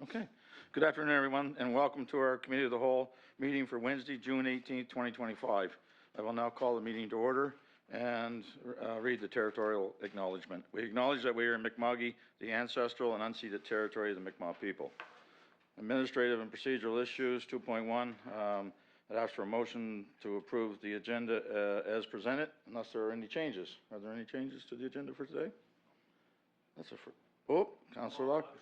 Okay. Good afternoon, everyone, and welcome to our Committee of the Whole meeting for Wednesday, June 18th, 2025. I will now call the meeting to order and read the territorial acknowledgement. We acknowledge that we are in Mi'kma'ki, the ancestral and unceded territory of the Mi'kmaq people. Administrative and procedural issues, 2.1. I'd ask for a motion to approve the agenda as presented, unless there are any changes. Are there any changes to the agenda for today? That's Councillor Lockhart.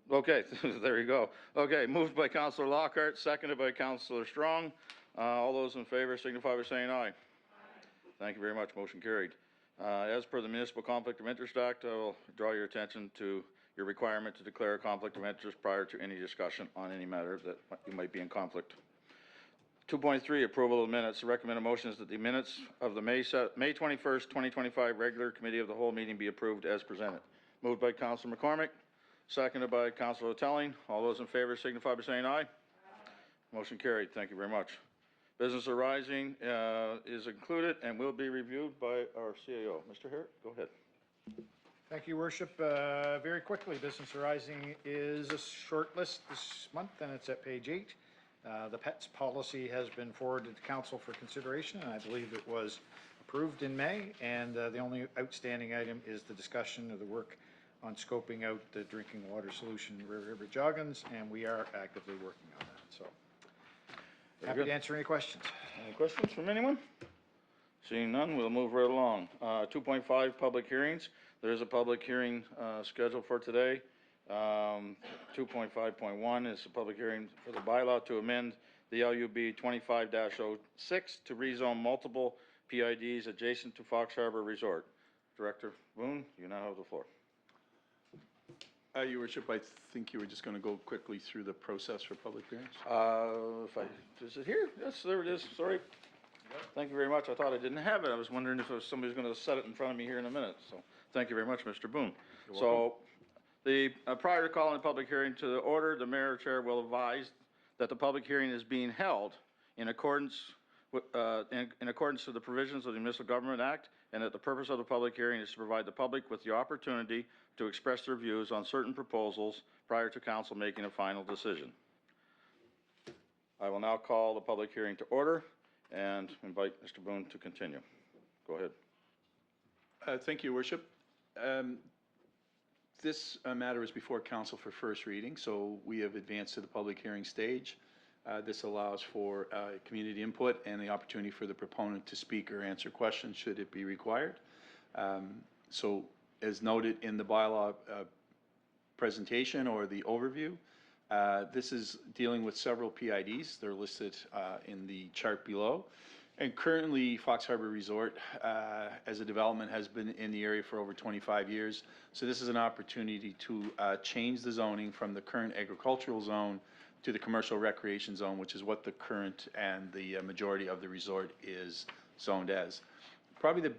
Okay, there you go. Okay, moved by Councillor Lockhart, seconded by Councillor Strong. All those in favor signify by saying aye. Aye. Thank you very much. Motion carried. As per the Municipal Conflict of Interest Act, I will draw your attention to your requirement to declare a conflict of interest prior to any discussion on any matter that you might be in conflict. 2.3, approval of minutes. The recommended motion is that the minutes of the May 21st, 2025 regular Committee of the Whole meeting be approved as presented. Moved by Councillor McCormick, seconded by Councillor Telling. All those in favor signify by saying aye. Aye. Motion carried. Thank you very much. Business arising is included and will be reviewed by our CAO. Mr. Herrick, go ahead. Thank you, Worship. Very quickly, business arising is a short list this month, and it's at page 8. The PETS policy has been forwarded to Council for consideration, and I believe it was approved in May. And the only outstanding item is the discussion of the work on scoping out the drinking water solution in River Joggins, and we are actively working on that. So, happy to answer any questions. Any questions from anyone? Seeing none, we'll move right along. 2.5, public hearings. There is a public hearing scheduled for today. 2.5.1 is a public hearing for the bylaw to amend the LUB 25-06 to rezone multiple PIDs adjacent to Fox Harbor Resort. Director Boone, you now have the floor. Your Worship, I think you were just going to go quickly through the process for public hearings. Is it here? Yes, there it is. Sorry. Thank you very much. I thought I didn't have it. I was wondering if somebody's going to set it in front of me here in a minute. So thank you very much, Mr. Boone. So prior to calling the public hearing to the order, the mayor or chair will advise that the public hearing is being held in accordance with in accordance to the provisions of the Municipal Government Act, and that the purpose of the public hearing is to provide the public with the opportunity to express their views on certain proposals prior to council making a final decision. I will now call the public hearing to order and invite Mr. Boone to continue. Go ahead. Thank you, Worship. This matter is before council for first reading, so we have advanced to the public hearing stage. This allows for community input and the opportunity for the proponent to speak or answer questions should it be required. So as noted in the bylaw presentation or the overview, this is dealing with several PIDs. They're listed in the chart below. And currently, Fox Harbor Resort, as a development, has been in the area for over 25 years. So this is an opportunity to change the zoning from the current agricultural zone to the commercial recreation zone, which is what the current and the majority of the resort is zoned as. Probably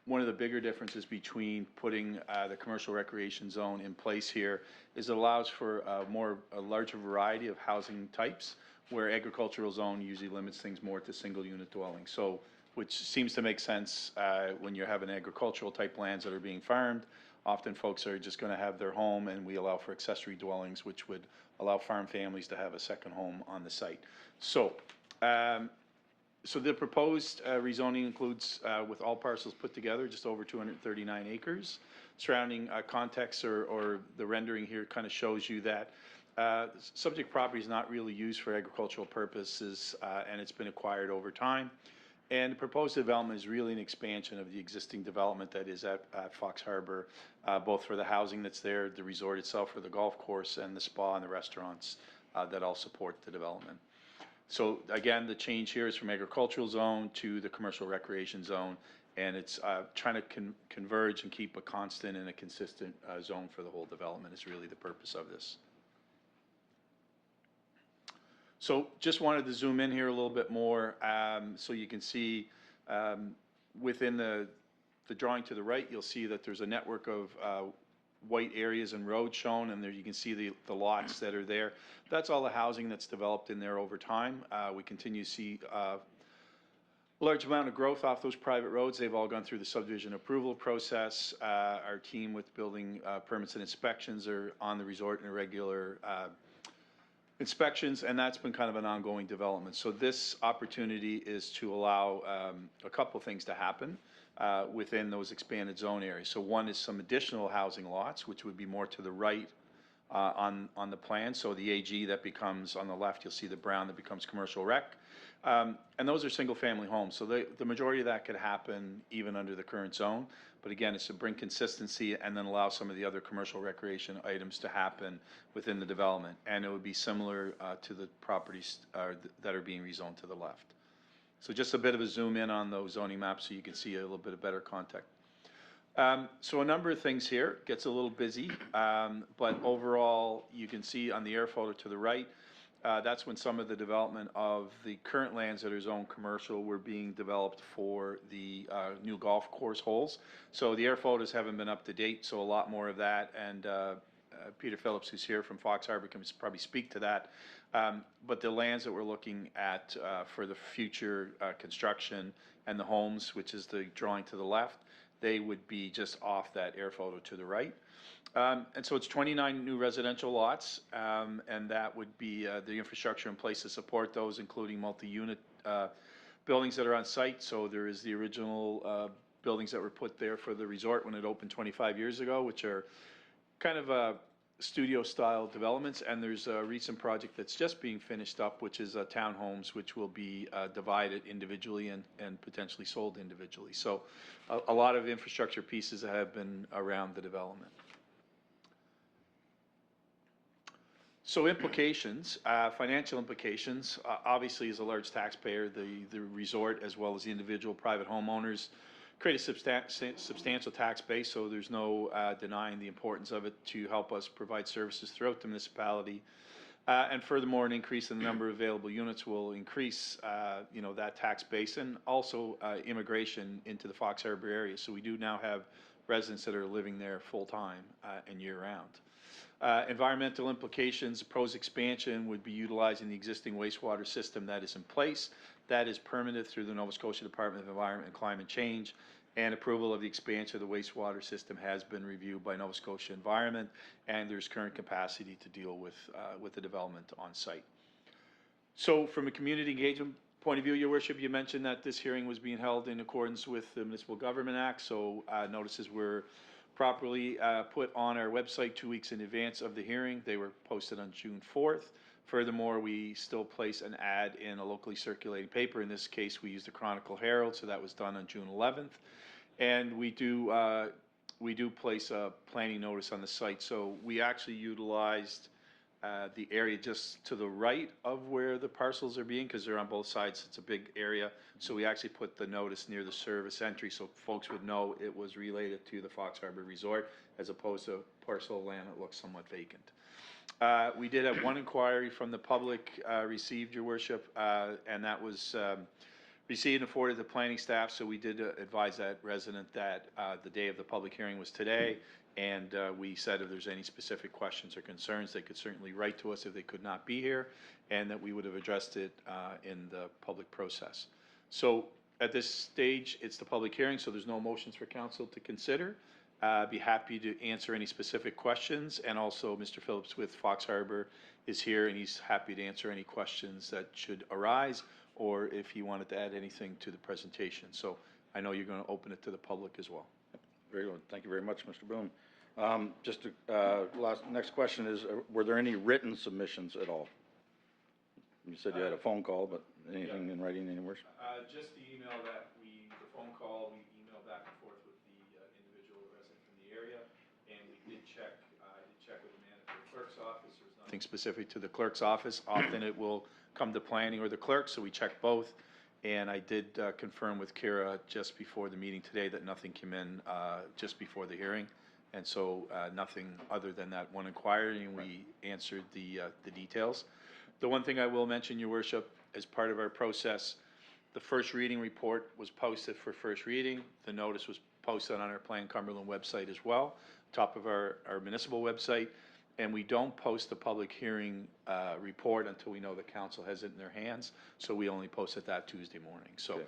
one of the bigger differences between putting the commercial recreation zone in place here is it allows for a larger variety of housing types, where agricultural zone usually limits things more to single unit dwellings. So, which seems to make sense when you're having agricultural type lands that are being farmed. Often folks are just going to have their home, and we allow for accessory dwellings, which would allow farm families to have a second home on the site. So, so the proposed rezoning includes, with all parcels put together, just over 239 acres. Surrounding context or the rendering here kind of shows you that subject property is not really used for agricultural purposes, and it's been acquired over time. And the proposed development is really an expansion of the existing development that is at Fox Harbor, both for the housing that's there, the resort itself, for the golf course, and the spa and the restaurants that all support the development. So again, the change here is from agricultural zone to the commercial recreation zone, and it's trying to converge and keep a constant and a consistent zone for the whole development is really the purpose of this. So just wanted to zoom in here a little bit more so you can see within the drawing to the right, you'll see that there's a network of white areas and roads shown, and there you can see the lots that are there. That's all the housing that's developed in there over time. We continue to see a large amount of growth off those private roads. They've all gone through the subdivision approval process. Our team with building permits and inspections are on the resort in a regular inspections, and that's been kind of an ongoing development. So this opportunity is to allow a couple things to happen within those expanded zone areas. So one is some additional housing lots, which would be more to the right on the plan. So the AG that becomes on the left, you'll see the brown that becomes commercial rec. And those are single-family homes. So the majority of that could happen even under the current zone. But again, it's to bring consistency and then allow some of the other commercial recreation items to happen within the development. And it would be similar to the properties that are being rezoned to the left. So just a bit of a zoom in on those zoning maps so you can see a little bit of better context. So a number of things here, gets a little busy, but overall you can see on the air photo to the right, that's when some of the development of the current lands that are zoned commercial were being developed for the new golf course holes. So the air photos haven't been up to date, so a lot more of that, and Peter Phillips, who's here from Fox Harbor, can probably speak to that. But the lands that we're looking at for the future construction and the homes, which is the drawing to the left, they would be just off that air photo to the right. And so it's 29 new residential lots, and that would be the infrastructure in place to support those, including multi-unit buildings that are on site. So there is the original buildings that were put there for the resort when it opened 25 years ago, which are kind of studio-style developments, and there's a recent project that's just being finished up, which is townhomes, which will be divided individually and potentially sold individually. So a lot of infrastructure pieces that have been around the development. So implications, financial implications, obviously as a large taxpayer, the resort as well as the individual private homeowners create a substantial tax base, so there's no denying the importance of it to help us provide services throughout the municipality. And furthermore, an increase in the number of available units will increase, that tax base, and also immigration into the Fox Harbor area. So we do now have residents that are living there full-time and year-round. Environmental implications, proposed expansion would be utilizing the existing wastewater system that is in place. That is permitted through the Nova Scotia Department of Environment and Climate Change, and approval of the expansion of the wastewater system has been reviewed by Nova Scotia Environment, and there's current capacity to deal with the development on site. So from a community engagement point of view, Your Worship, you mentioned that this hearing was being held in accordance with the Municipal Government Act, so notices were properly put on our website 2 weeks in advance of the hearing. They were posted on June 4th. Furthermore, we still place an ad in a locally circulating paper. In this case, we used the Chronicle Herald, so that was done on June 11th. And we do place a planning notice on the site. So we actually utilized the area just to the right of where the parcels are being, because they're on both sides. It's a big area. So we actually put the notice near the service entry so folks would know it was related to the Fox Harbor Resort, as opposed to a parcel of land that looks somewhat vacant. We did have one inquiry from the public received, Your Worship, and that was received and forwarded to the planning staff. So we did advise that resident that the day of the public hearing was today, and we said if there's any specific questions or concerns, they could certainly write to us if they could not be here, and that we would have addressed it in the public process. So at this stage, it's the public hearing, so there's no motions for council to consider. Be happy to answer any specific questions, and also Mr. Phillips with Fox Harbor is here, and he's happy to answer any questions that should arise, or if he wanted to add anything to the presentation. So I know you're going to open it to the public as well. Very good. Thank you very much, Mr. Boone. Next question is, were there any written submissions at all? You said you had a phone call, but anything in writing anywhere? Just the email the phone call, we emailed back and forth with the individual resident from the area, and we did check, I did check with the man at the clerk's office. There's nothing specific to the clerk's office. Often it will come to planning or the clerk, so we checked both. And I did confirm with Kira just before the meeting today that nothing came in just before the hearing. And so nothing other than that one inquiry, and we answered the details. The one thing I will mention, Your Worship, as part of our process, the first reading report was posted for first reading. The notice was posted on our Plan Cumberland website as well, top of our municipal website. And we don't post the public hearing report until we know the council has it in their hands. So we only posted that Tuesday morning. So,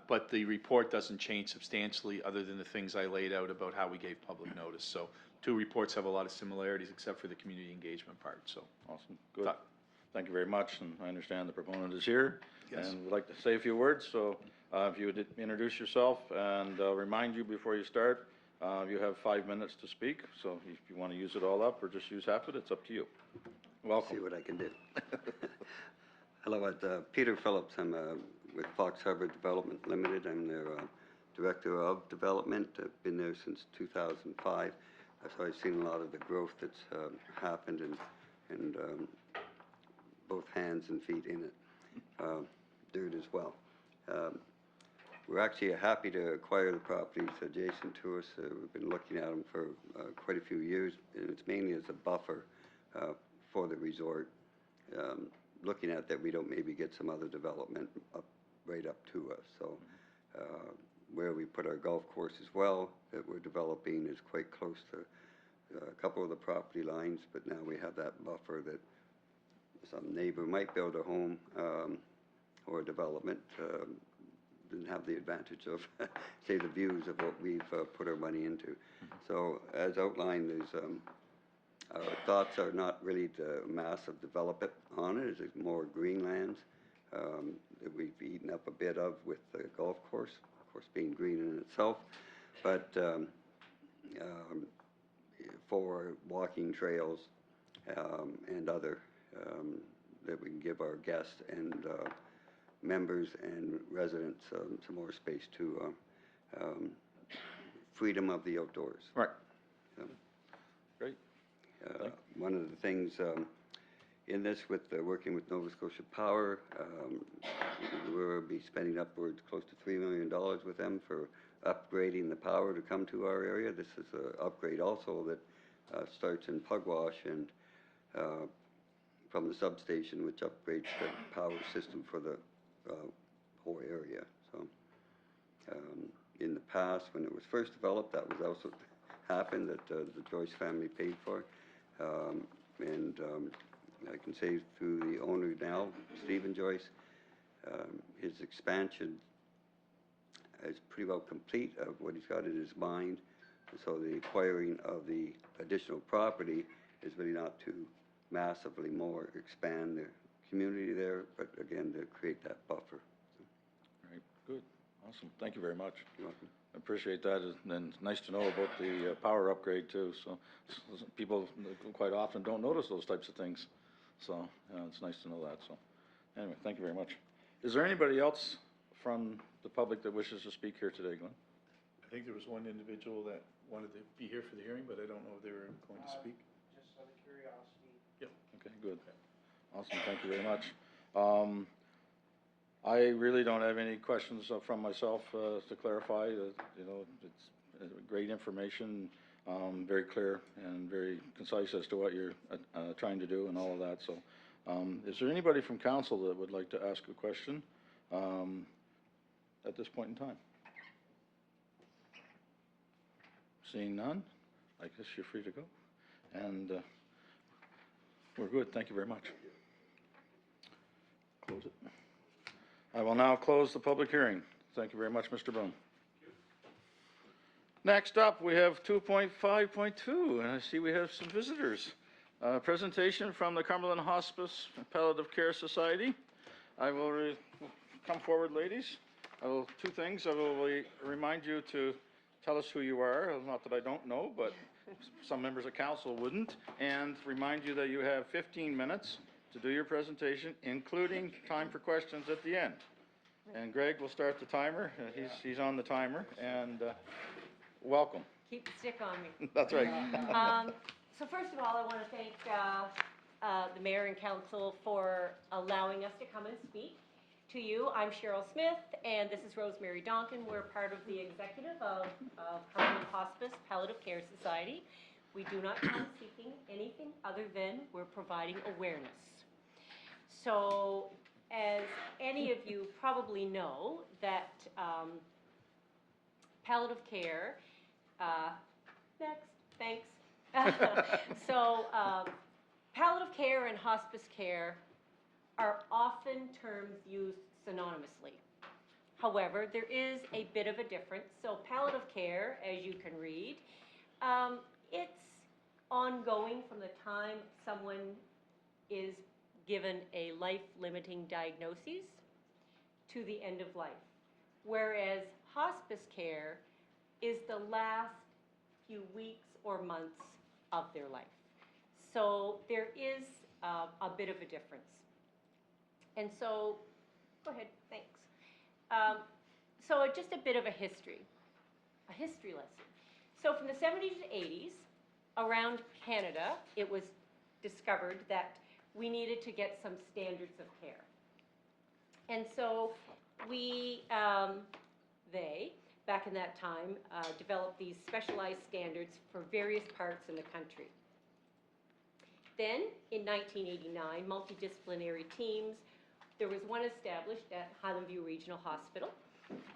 but the report doesn't change substantially other than the things I laid out about how we gave public notice. So two reports have a lot of similarities except for the community engagement part. So awesome. Good. thank you very much, and I understand the proponent is here. Yes. And would like to say a few words, so if you would introduce yourself, and remind you before you start, you have 5 minutes to speak, so if you want to use it all up or just use half of it, it's up to you. See Welcome. what I can do. Hello, Peter Phillips. I'm with Fox Harbor Development Limited. I'm their Director of Development. I've been there since 2005. So I've seen a lot of the growth that's happened and both hands and feet in it. Dirt as well. We're actually happy to acquire the properties adjacent to us. We've been looking at them for quite a few years, and it's mainly as a buffer for the resort. Looking at that, we don't maybe get some other development right up to us. So where we put our golf course as well, that we're developing is quite close to a couple of the property lines, but now we have that buffer that some neighbor might build a home or a development, didn't have the advantage of, say, the views of what we've put our money into. So as outlined, there's our thoughts are not really to massive development on it. It's more greenlands that we've eaten up a bit of with the golf course, of course being green in itself, but for walking trails and other that we can give our guests and members and residents some more space to freedom of the outdoors. Right. Great. One of the things in this with working with Nova Scotia Power, we'll be spending upwards close to $3 million with them for upgrading the power to come to our area. This is an upgrade also that starts in Pugwash and from the substation, which upgrades the power system for the whole area. So in the past, when it was first developed, that was also happened that the Joyce family paid for. And I can say through the owner now, Stephen Joyce, his expansion is pretty well complete of what he's got in his mind. So the acquiring of the additional property is really not to massively more expand the community there, but again, to create that buffer. Right, good, awesome, thank you very much. You're welcome. I appreciate that, and it's nice to know about the power upgrade too, so people quite often don't notice those types of things. So, it's nice to know that, so. Anyway, thank you very much. Is there anybody else from the public that wishes to speak here today, Glenn? I think there was one individual that wanted to be here for the hearing, but I don't know if they were going to speak. Just out of curiosity. Yep. Okay, good. Awesome, thank you very much. I really don't have any questions from myself to clarify. You know, it's great information, very clear and very concise as to what you're trying to do and all of that. So, is there anybody from council that would like to ask a question at this point in time? Seeing none, I guess you're free to go. And we're good, thank you very much. Close it. I will now close the public hearing. Thank you very much, Mr. Boone. Next up, we have 2.5.2, and I see we have some visitors. Presentation from the Cumberland Hospice Palliative Care Society. I will come forward, ladies. Two things. I will remind you to tell us who you are, not that I don't know, but some members of council wouldn't, and remind you that you have 15 minutes to do your presentation, including time for questions at the end. And Greg will start the timer. He's on the timer, and welcome. Keep the stick on me. That's right. So first of all, I want to thank the mayor and council for allowing us to come and speak to you. I'm Cheryl Smith, and this is Rosemary Donkin. We're part of the executive of Cumberland Hospice Palliative Care Society. We do not come seeking anything other than we're providing awareness. So, as any of you probably know, that palliative care, next, thanks. So, palliative care and hospice care are often terms used synonymously. However, there is a bit of a difference. So palliative care, as you can read, it's ongoing from the time someone is given a life-limiting diagnosis to the end of life, whereas hospice care is the last few weeks or months of their life. So there is a bit of a difference. And so, go ahead, thanks. So just a bit of a history lesson. So from the 70s and 80s, around Canada, it was discovered that we needed to get some standards of care. And so they, back in that time, developed these specialized standards for various parts in the country. Then, in 1989, multidisciplinary teams, there was one established at Highland View Regional Hospital,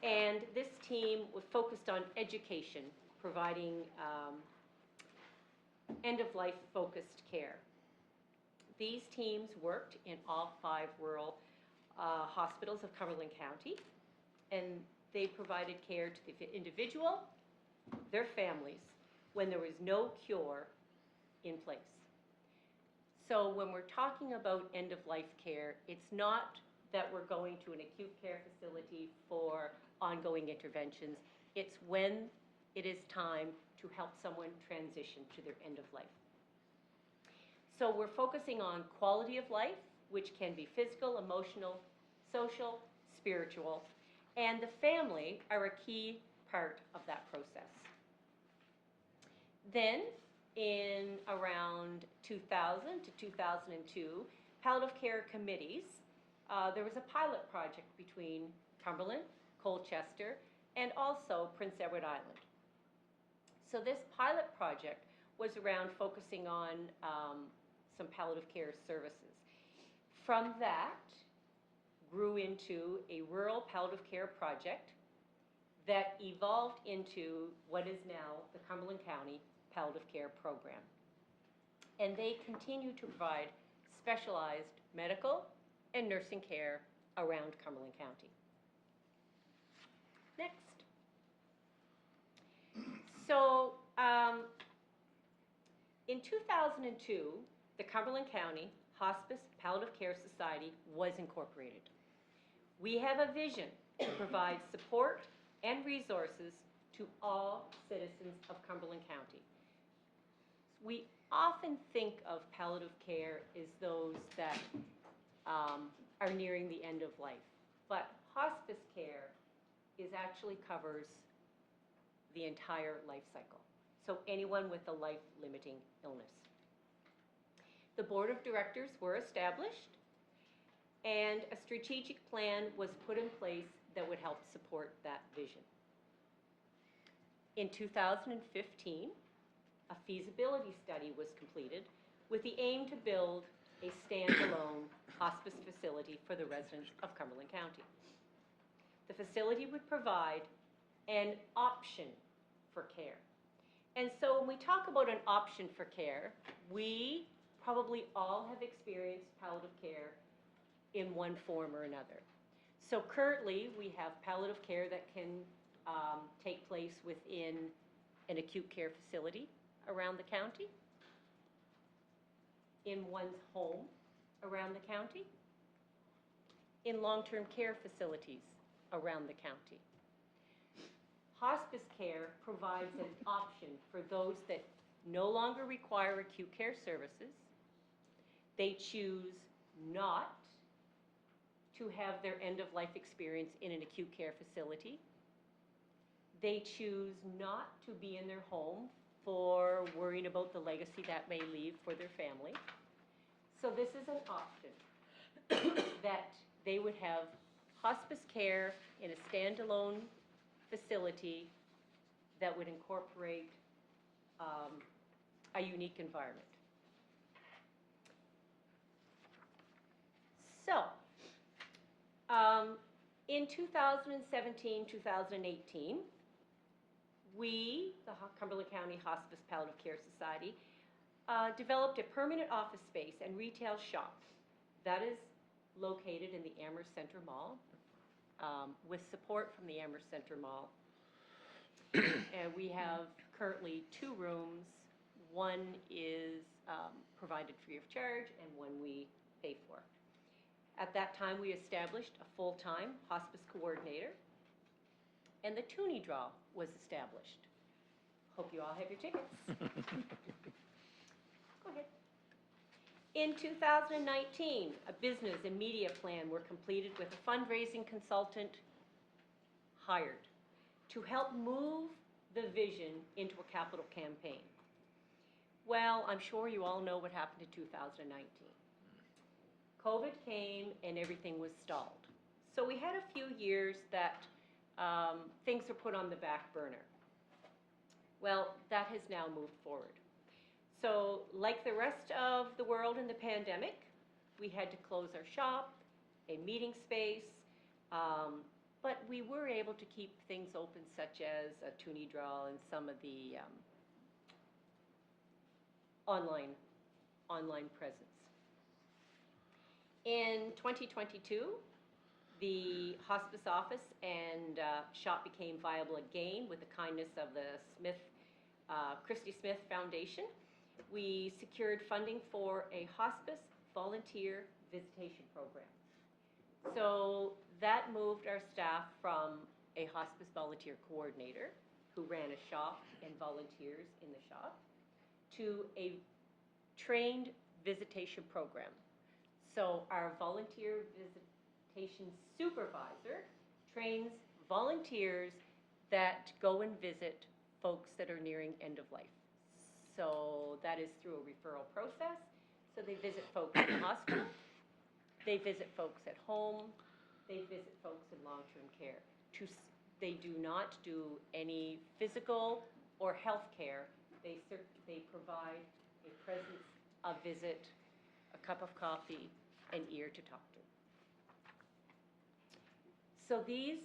and this team was focused on education, providing end-of-life focused care. These teams worked in all 5 rural hospitals of Cumberland County, and they provided care to the individual, their families, when there was no cure in place. So when we're talking about end-of-life care, it's not that we're going to an acute care facility for ongoing interventions. It's when it is time to help someone transition to their end of life. So we're focusing on quality of life, which can be physical, emotional, social, spiritual, and the family are a key part of that process. Then, in around 2000 to 2002, palliative care committees, there was a pilot project between Cumberland, Colchester, and also Prince Edward Island. So this pilot project was around focusing on some palliative care services. From that, grew into a rural palliative care project that evolved into what is now the Cumberland County Palliative Care Program. And they continue to provide specialized medical and nursing care around Cumberland County. Next. So, in 2002, the Cumberland County Hospice Palliative Care Society was incorporated. We have a vision to provide support and resources to all citizens of Cumberland County. We often think of palliative care as those that are nearing the end of life, but hospice care actually covers the entire life cycle. So anyone with a life-limiting illness. The board of directors were established, and a strategic plan was put in place that would help support that vision. In 2015, a feasibility study was completed with the aim to build a standalone hospice facility for the residents of Cumberland County. The facility would provide an option for care. And so when we talk about an option for care, we probably all have experienced palliative care in one form or another. So currently, we have palliative care that can take place within an acute care facility around the county, in one's home around the county, in long-term care facilities around the county. Hospice care provides an option for those that no longer require acute care services. They choose not to have their end-of-life experience in an acute care facility. They choose not to be in their home for worrying about the legacy that may leave for their family. So this is an option that they would have hospice care in a standalone facility that would incorporate a unique environment. So, in 2017, 2018, we, the Cumberland County Hospice Palliative Care Society, developed a permanent office space and retail shop that is located in the Amherst Center Mall, with support from the Amherst Center Mall. And we have currently 2 rooms. One is provided free of charge, and one we pay for. At that time, we established a full-time hospice coordinator, and the Toonie Draw was established. Hope you all have your tickets. Go ahead. In 2019, a business and media plan were completed with a fundraising consultant hired to help move the vision into a capital campaign. Well, I'm sure you all know what happened in 2019. COVID came and everything was stalled. So we had a few years that things were put on the back burner. Well, that has now moved forward. So like the rest of the world in the pandemic, we had to close our shop, a meeting space, but we were able to keep things open such as a Toonie Draw and some of the online presence. In 2022, the hospice office and shop became viable again with the kindness of the Christy Smith Foundation. We secured funding for a hospice volunteer visitation program. So that moved our staff from a hospice volunteer coordinator who ran a shop and volunteers in the shop to a trained visitation program. So our volunteer visitation supervisor trains volunteers that go and visit folks that are nearing end of life. So that is through a referral process. So they visit folks in the hospital, they visit folks at home, they visit folks in long-term care. They do not do any physical or health care. They provide a presence, a visit, a cup of coffee, an ear to talk to. So these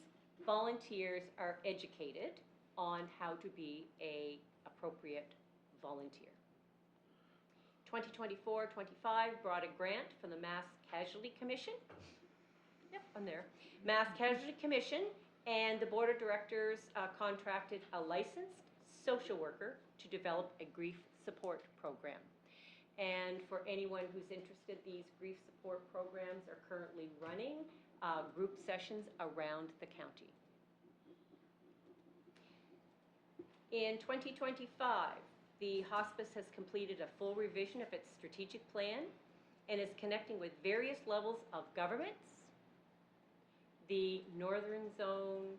volunteers are educated on how to be an appropriate volunteer. 2024-25 brought a grant from the Mass Casualty Commission. Yep, I'm there. Mass Casualty Commission, and the board of directors contracted a licensed social worker to develop a grief support program. And for anyone who's interested, these grief support programs are currently running group sessions around the county. In 2025, the hospice has completed a full revision of its strategic plan and is connecting with various levels of governments, the Northern Zone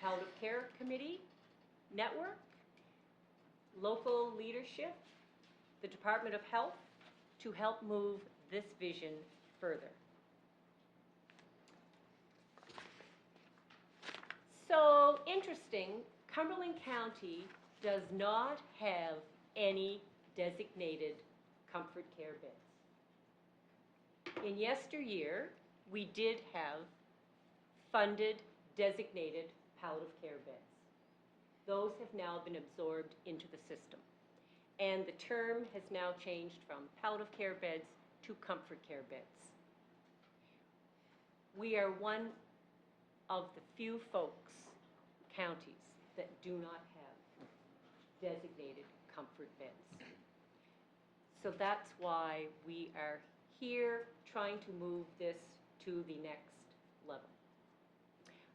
Palliative Care Committee network, local leadership, the Department of Health, to help move this vision further. So interesting, Cumberland County does not have any designated comfort care beds. In yesteryear, we did have funded designated palliative care beds. Those have now been absorbed into the system. And the term has now changed from palliative care beds to comfort care beds. We are one of the few counties that do not have designated comfort beds. So that's why we are here trying to move this to the next level.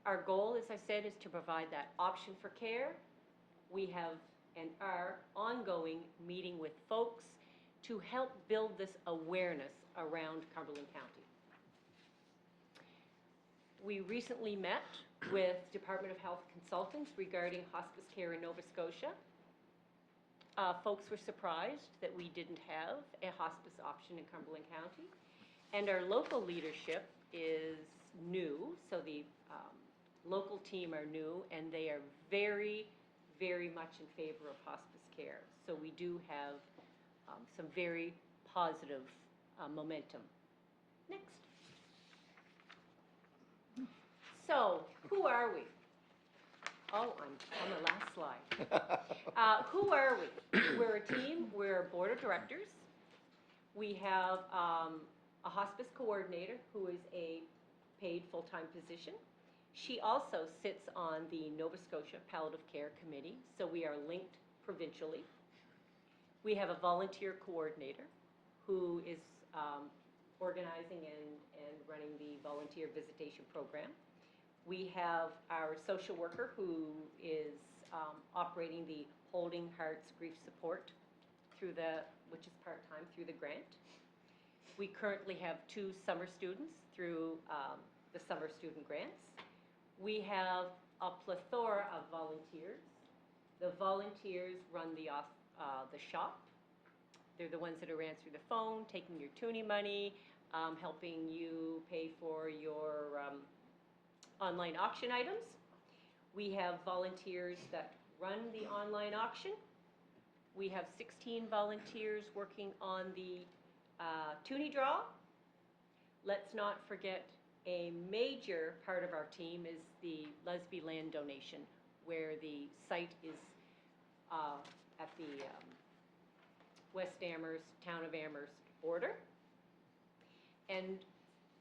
Our goal, as I said, is to provide that option for care. We have and are ongoing meeting with folks to help build this awareness around Cumberland County. We recently met with Department of Health consultants regarding hospice care in Nova Scotia. Folks were surprised that we didn't have a hospice option in Cumberland County. And our local leadership is new, so the local team are new, and they are very, very much in favor of hospice care. So we do have some very positive momentum. Next. So, who are we? Oh, I'm on the last slide. Who are we? We're a team, we're a board of directors. We have a hospice coordinator who is a paid full-time position. She also sits on the Nova Scotia Palliative Care Committee, so we are linked provincially. We have a volunteer coordinator who is organizing and running the volunteer visitation program. We have our social worker who is operating the Holding Hearts Grief Support which is part-time through the grant. We currently have 2 summer students through the summer student grants. We have a plethora of volunteers. The volunteers run the shop. They're the ones that are answering the phone, taking your Toonie money, helping you pay for your online auction items. We have volunteers that run the online auction. We have 16 volunteers working on the Toonie draw. Let's not forget a major part of our team is the Lesby land donation, where the site is at the West Amherst, Town of Amherst border. And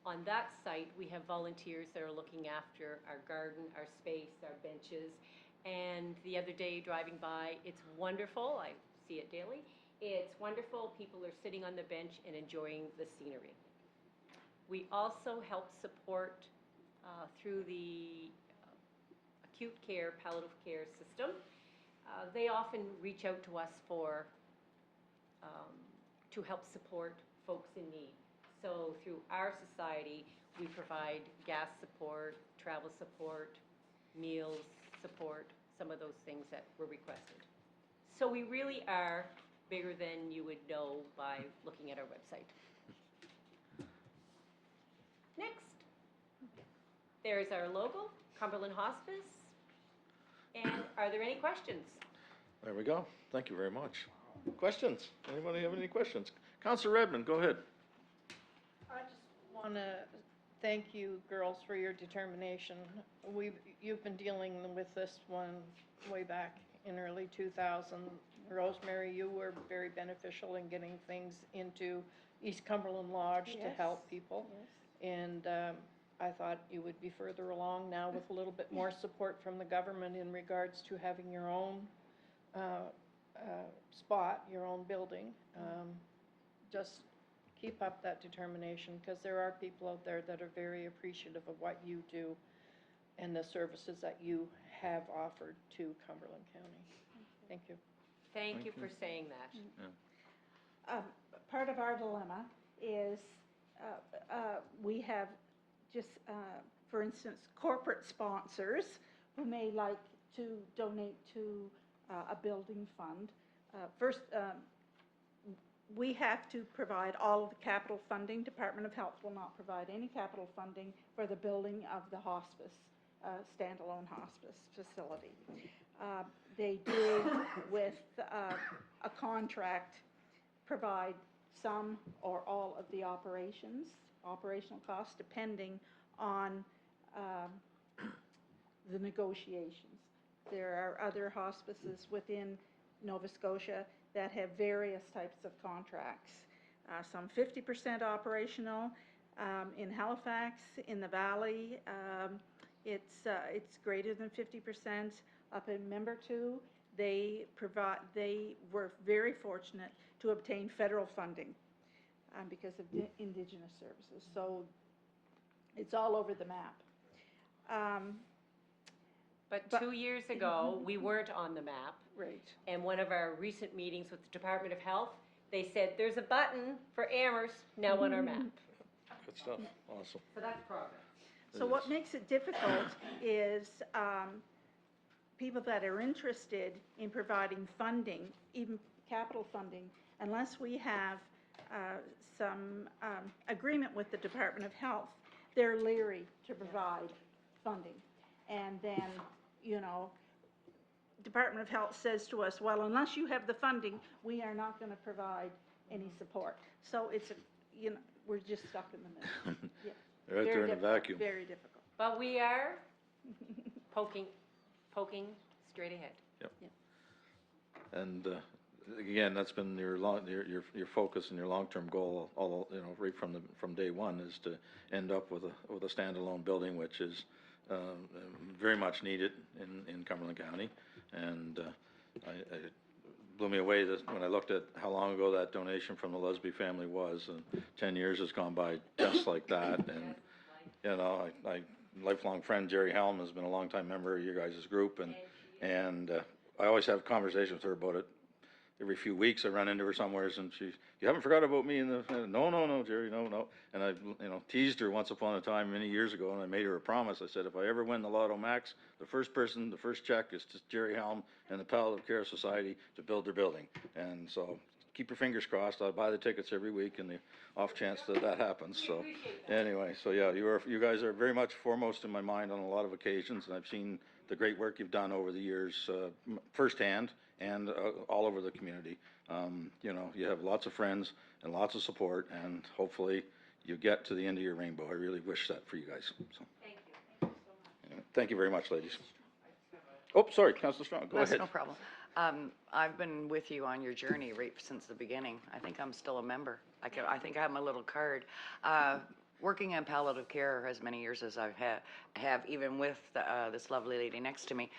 on that site, we have volunteers that are looking after our garden, our space, our benches. And the other day, driving by, it's wonderful. I see it daily. It's wonderful. People are sitting on the bench and enjoying the scenery. We also help support through the acute care, palliative care system. They often reach out to us to help support folks in need. So through our society, we provide gas support, travel support, meals support, some of those things that were requested. So we really are bigger than you would know by looking at our website. Next, there's our logo, Cumberland Hospice. And are there any questions? There we go. Thank you very much. Questions? Anybody have any questions? Councilor Redmond, go ahead. I just want to thank you, girls, for your determination. You've been dealing with this one way back in early 2000. Rosemary, you were very beneficial in getting things into East Cumberland Lodge to help people. And I thought you would be further along now with a little bit more support from the government in regards to having your own spot, your own building. Just keep up that determination, because there are people out there that are very appreciative of what you do and the services that you have offered to Cumberland County. Thank you. Thank you for saying that. Part of our dilemma is we have just, for instance, corporate sponsors who may like to donate to a building fund. First, we have to provide all of the capital funding. Department of Health will not provide any capital funding for the building of the hospice, standalone hospice facility. They do, with a contract, provide some or all of the operational costs, depending on the negotiations. There are other hospices within Nova Scotia that have various types of contracts. Some 50% operational. In Halifax, in the Valley, it's greater than 50%. Up in Membertou, they were very fortunate to obtain federal funding because of Indigenous services. So it's all over the map. But 2 years ago, we weren't on the map. Right. And one of our recent meetings with the Department of Health, they said, there's a button for Amherst now on our map. Good stuff. Awesome. So that's progress. So what makes it difficult is people that are interested in providing funding, even capital funding, unless we have some agreement with the Department of Health, they're leery to provide funding. And then, Department of Health says to us, well, unless you have the funding, we are not going to provide any support. So it's, we're just stuck in the middle. Yeah. They're out there in a vacuum. Very difficult. But we are poking straight ahead. Yep. Yeah. And again, that's been your focus and your long-term goal, right from day one, is to end up with a standalone building, which is very much needed in Cumberland County. And blew me away when I looked at how long ago that donation from the Lesby family was, and 10 years has gone by just like that, and, you know, lifelong friend Jerry Helm has been a longtime member of your guys' group, and I always have conversations with her about it. Every few weeks I run into her somewheres and you haven't forgot about me no, Jerry, no. And I, teased her once upon a time many years ago, and I made her a promise. I said, if I ever win the Lotto Max, the first check is to Jerry Helm and the Palliative Care Society to build their building. And so keep your fingers crossed. I buy the tickets every week in the off chance that happens. So anyway, so yeah, you guys are very much foremost in my mind on a lot of occasions, and I've seen the great work you've done over the years firsthand and all over the community. You have lots of friends and lots of support, and hopefully you get to the end of your rainbow. I really wish that for you guys. So. Thank you. Thank you so much. Thank you very much, ladies. Oh, sorry, Councilor Strong, go That's ahead. no problem. I've been with you on your journey right since the beginning. I think I'm still a member. I think I have my little card. Working in palliative care as many years as I have, even with this lovely lady next to me,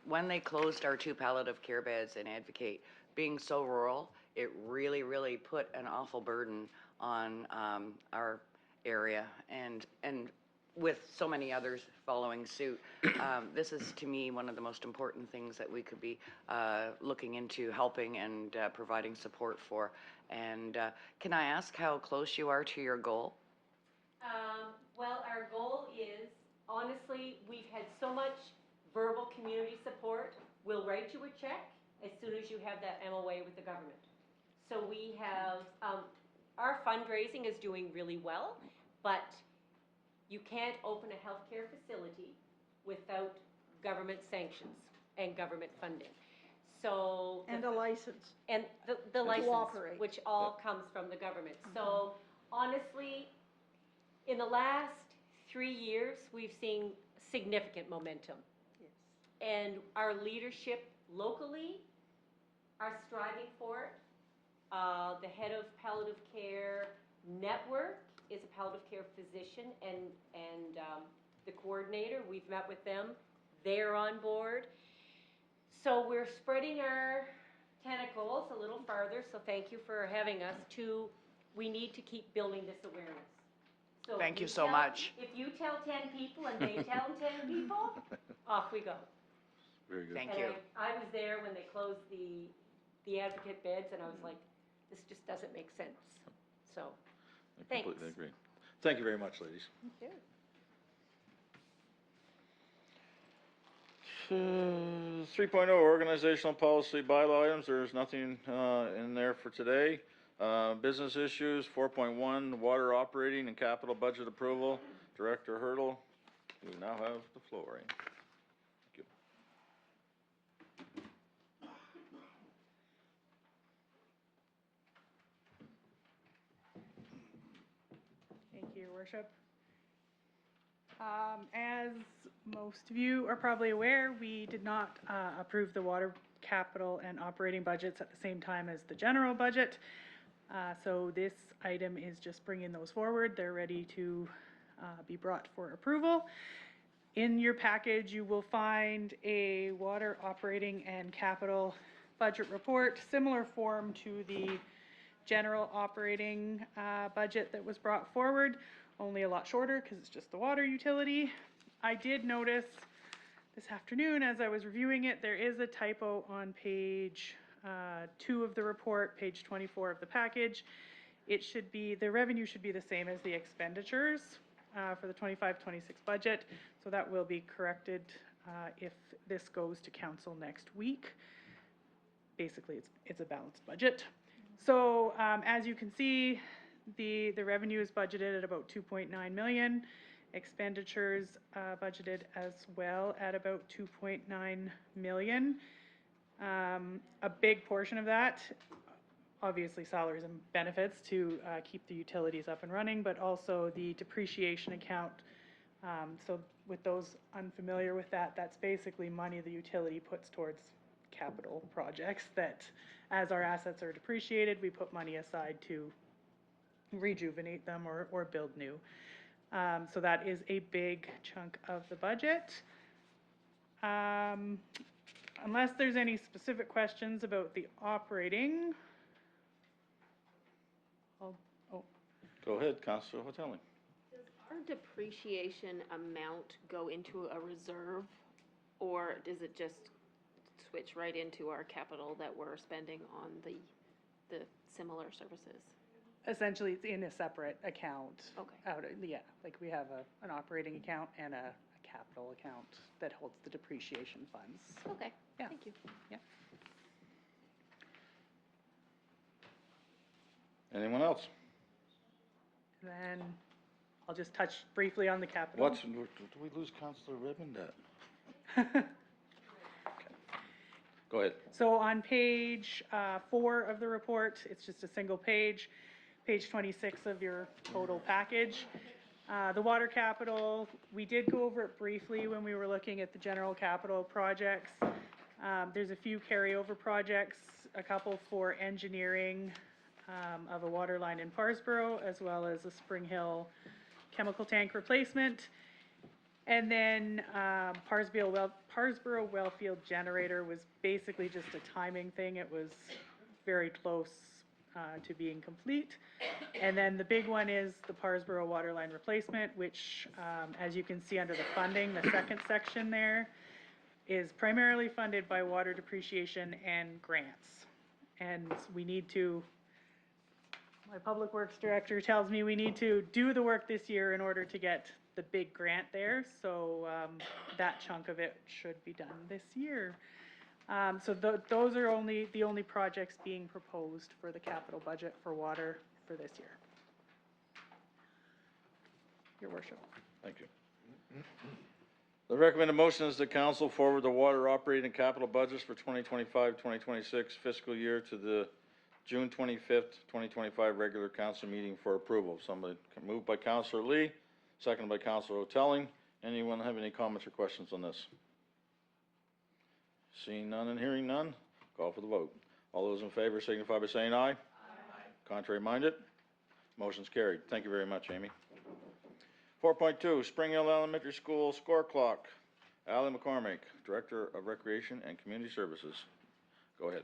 when they closed our 2 palliative care beds in Advocate, being so rural, it really, really put an awful burden on our area, and with so many others following suit. This is, to me, one of the most important things that we could be looking into helping and providing support for. And can I ask how close you are to your goal? Well, our goal is, honestly, we've had so much verbal community support. We'll write you a check as soon as you have that MOA with the government. So we have, our fundraising is doing really well, but you can't open a healthcare facility without government sanctions and government funding. So. And a license. And the license, Cooperate. which all comes from the government. So honestly, in the last 3 years, we've seen significant momentum. Yes. And our leadership locally are striving for it. The head of palliative care network is a palliative care physician, and the coordinator, we've met with them. They're on board. So we're spreading our tentacles a little farther, so thank you for having us. We need to keep building this awareness. So Thank you so much. If you tell 10 people and they tell 10 people, off we go. Very good. Thank And you. I was there when they closed the Advocate beds, and I was like, this just doesn't make sense. So, I thanks. completely agree. Thank you very much, ladies. Thank you. 3.0 organizational policy bylaw items. There's nothing in there for today. Business issues, 4.1, water operating and capital budget approval. Director Hurdle, you now have the floor. Thank you. Thank you, Your Worship. As most of you are probably aware, we did not approve the water capital and operating budgets at the same time as the general budget. So this item is just bringing those forward. They're ready to be brought for approval. In your package, you will find a water operating and capital budget report, similar form to the general operating budget that was brought forward, only a lot shorter because it's just the water utility. I did notice this afternoon as I was reviewing it, there is a typo on page 2 of the report, page 24 of the package. It should be, the revenue should be the same as the expenditures for the 25-26 budget. So that will be corrected if this goes to council next week. Basically, it's a balanced budget. So as you can see, the revenue is budgeted at about 2.9 million. Expenditures budgeted as well at about 2.9 million. A big portion of that, obviously salaries and benefits to keep the utilities up and running, but also the depreciation account. So with those unfamiliar with that, that's basically money the utility puts towards capital projects that as our assets are depreciated, we put money aside to rejuvenate them or build new. So that is a big chunk of the budget. unless there's any specific questions about the operating, oh, Go ahead, Counselor Hotelling. Our depreciation amount go into a reserve, or does it just switch right into our capital that we're spending on the similar services? essentially it's in a separate account. Okay. Yeah, like we have an operating account and a capital account that holds the depreciation funds. Okay, Yeah. thank you. Anyone else? And then I'll just touch briefly on the capital. Did we lose Counselor Redmond? Okay. Go ahead. So on page 4 of the report, it's just a single page, page 26 of your total package. The water capital, we did go over it briefly when we were looking at the general capital projects. There's a few carryover projects, a couple for engineering of a water line in Parsboro, as well as a Spring Hill chemical tank replacement. And then Parsboro Wellfield generator was basically just a timing thing. It was very close to being complete. And then the big one is the Parsboro water line replacement, which, as you can see under the funding, the second section there, is primarily funded by water depreciation and grants. And we need to, my public works director tells me we need to do the work this year in order to get the big grant there, so that chunk of it should be done this year. So those are the only projects being proposed for the capital budget for water for this year. Your worship. Thank you. The recommended motion is the council forward the water operating and capital budgets for 2025-2026 fiscal year to the June 25th, 2025 regular council meeting for approval. Somebody can move by Councilor Lee, seconded by Councilor Hotelling. Anyone have any comments or questions on this? Seeing none and hearing none, call for the vote. All those in favor signify by saying aye. Aye. Contrary minded? Motion's carried. Thank you very much, Amy. 4.2, Spring Hill Elementary School Score Clock. Ally McCormick, Director of Recreation and Community Services. Go ahead.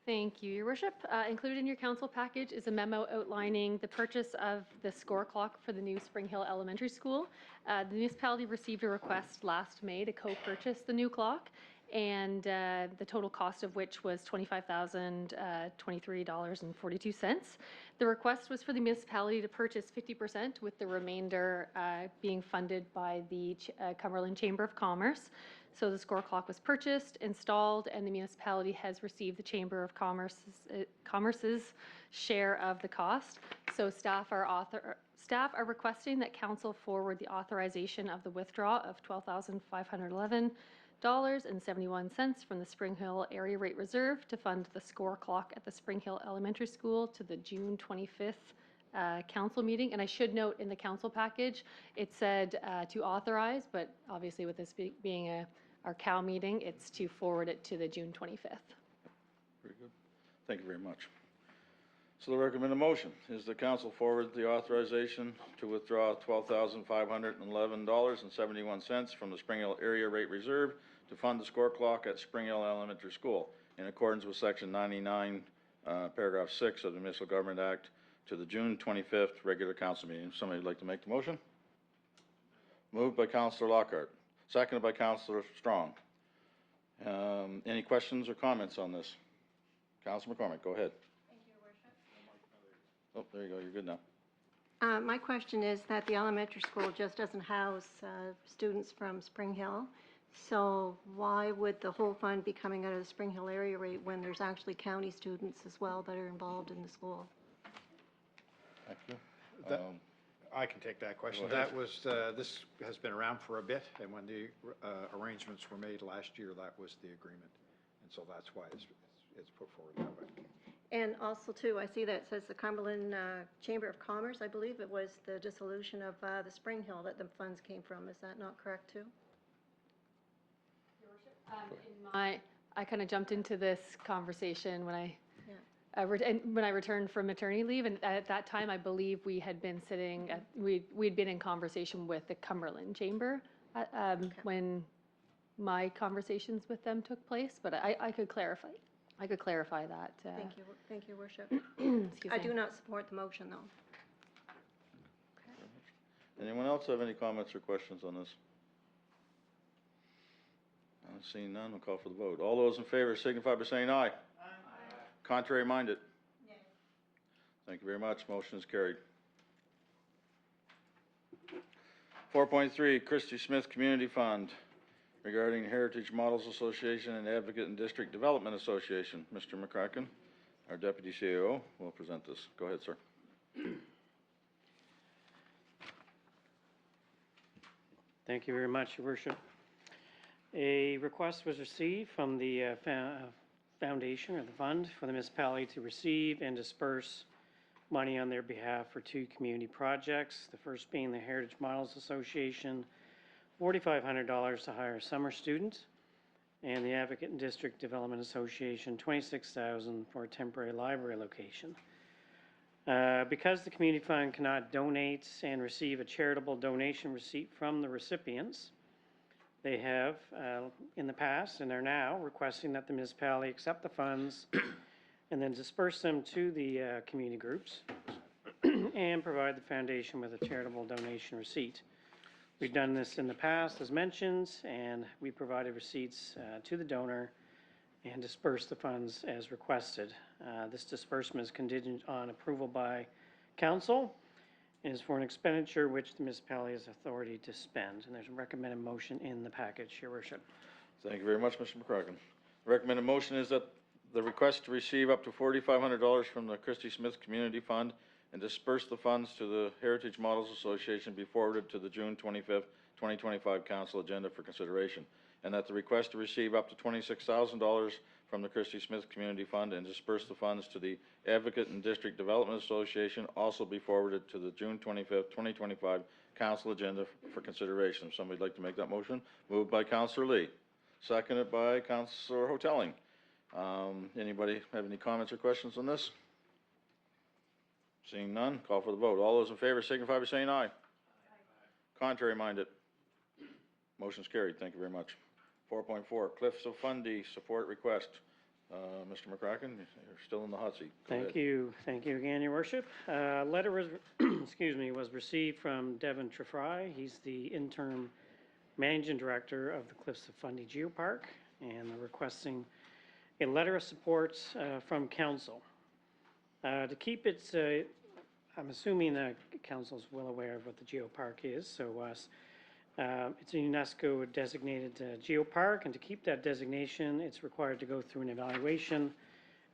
Thank you, Your Worship. Included in your council package is a memo outlining the purchase of the score clock for the new Spring Hill Elementary School. The municipality received a request last May to co-purchase the new clock, and the total cost of which was $25,023.42. The request was for the municipality to purchase 50%, with the remainder being funded by the Cumberland Chamber of Commerce. So the score clock was purchased, installed, and the municipality has received the Chamber of Commerce's share of the cost. So staff are requesting that council forward the authorization of the withdrawal of $12,511.71 from the Spring Hill Area Rate Reserve to fund the score clock at the Spring Hill Elementary School to the June 25th council meeting. And I should note in the council package, it said to authorize, but obviously with this being our COW meeting, it's to forward it to the June 25th. Very good. Thank you very much. So the recommended motion is the council forward the authorization to withdraw $12,511.71 from the Spring Hill Area Rate Reserve to fund the score clock at Spring Hill Elementary School in accordance with Section 99, Paragraph 6 of the Municipal Government Act to the June 25th regular council meeting. Somebody would like to make the motion? Moved by Councilor Lockhart, seconded by Councilor Strong. Any questions or comments on this? Councilor McCormick, go ahead. Thank you, Your Worship. Oh, there you go. You're good now. My question is that the elementary school just doesn't house students from Spring Hill. So why would the whole fund be coming out of the Spring Hill area rate when there's actually county students as well that are involved in the school? Thank you. I can take that question. Go ahead. That was, this has been around for a bit, and when the arrangements were made last year, that was the agreement. And so that's why it's put forward that way. And also too, I see that it says the Cumberland Chamber of Commerce. I believe it was the dissolution of the Spring Hill that the funds came from. Is that not correct too? I kind of jumped into this conversation when I returned from maternity leave, and at that time, I believe we had been sitting we'd been in conversation with the Cumberland Chamber when my conversations with them took place, but I could clarify that. Thank you, Worship. Excuse I me. do not support the motion, though. Anyone else have any comments or questions on this? Seeing none, we'll call for the vote. All those in favor signify by saying aye. Aye. Contrary minded? Nay. Thank you very much. Motion is carried. 4.3, Christie Smith Community Fund regarding Heritage Models Association and Advocate and District Development Association. Mr. McCracken, our Deputy CAO, will present this. Go ahead, sir. Thank you very much, Your Worship. A request was received from the foundation or the fund for the municipality to receive and disperse money on their behalf for two community projects. The first being the Heritage Models Association, $4,500 to hire a summer student, and the Advocate and District Development Association, $26,000 for a temporary library location. Because the community fund cannot donate and receive a charitable donation receipt from the recipients, they have in the past and are now requesting that the municipality accept the funds and then disperse them to the community groups and provide the foundation with a charitable donation receipt. We've done this in the past, as mentioned, and we provided receipts to the donor and dispersed the funds as requested. This disbursement is contingent on approval by council and is for an expenditure which the municipality has authority to spend. And there's a recommended motion in the package, Your Worship. Thank you very much, Mr. McCracken. The recommended motion is that the request to receive up to $4,500 from the Christie Smith Community Fund and disperse the funds to the Heritage Models Association be forwarded to the June 25th, 2025 council agenda for consideration, and that the request to receive up to $26,000 from the Christie Smith Community Fund and disperse the funds to the Advocate and District Development Association also be forwarded to the June 25th, 2025 council agenda for consideration. If somebody'd like to make that motion, moved by Councillor Lee, seconded by Councillor Hotelling. Anybody have any comments or questions on this? Seeing none, call for the vote. All those in favor signify by saying aye. Aye. Contrary minded? Motion's carried. Thank you very much. 4.4, Cliffs of Fundy support request. Mr. McCracken, you're still in the hot seat. Go ahead. Thank you again, Your Worship. Letter was, was received from Devin Trefry. He's the interim managing director of the Cliffs of Fundy Geopark, and they're requesting a letter of support from council. To keep its, I'm assuming that council's well aware of what the geopark is, so it's a UNESCO designated geopark, and to keep that designation, it's required to go through an evaluation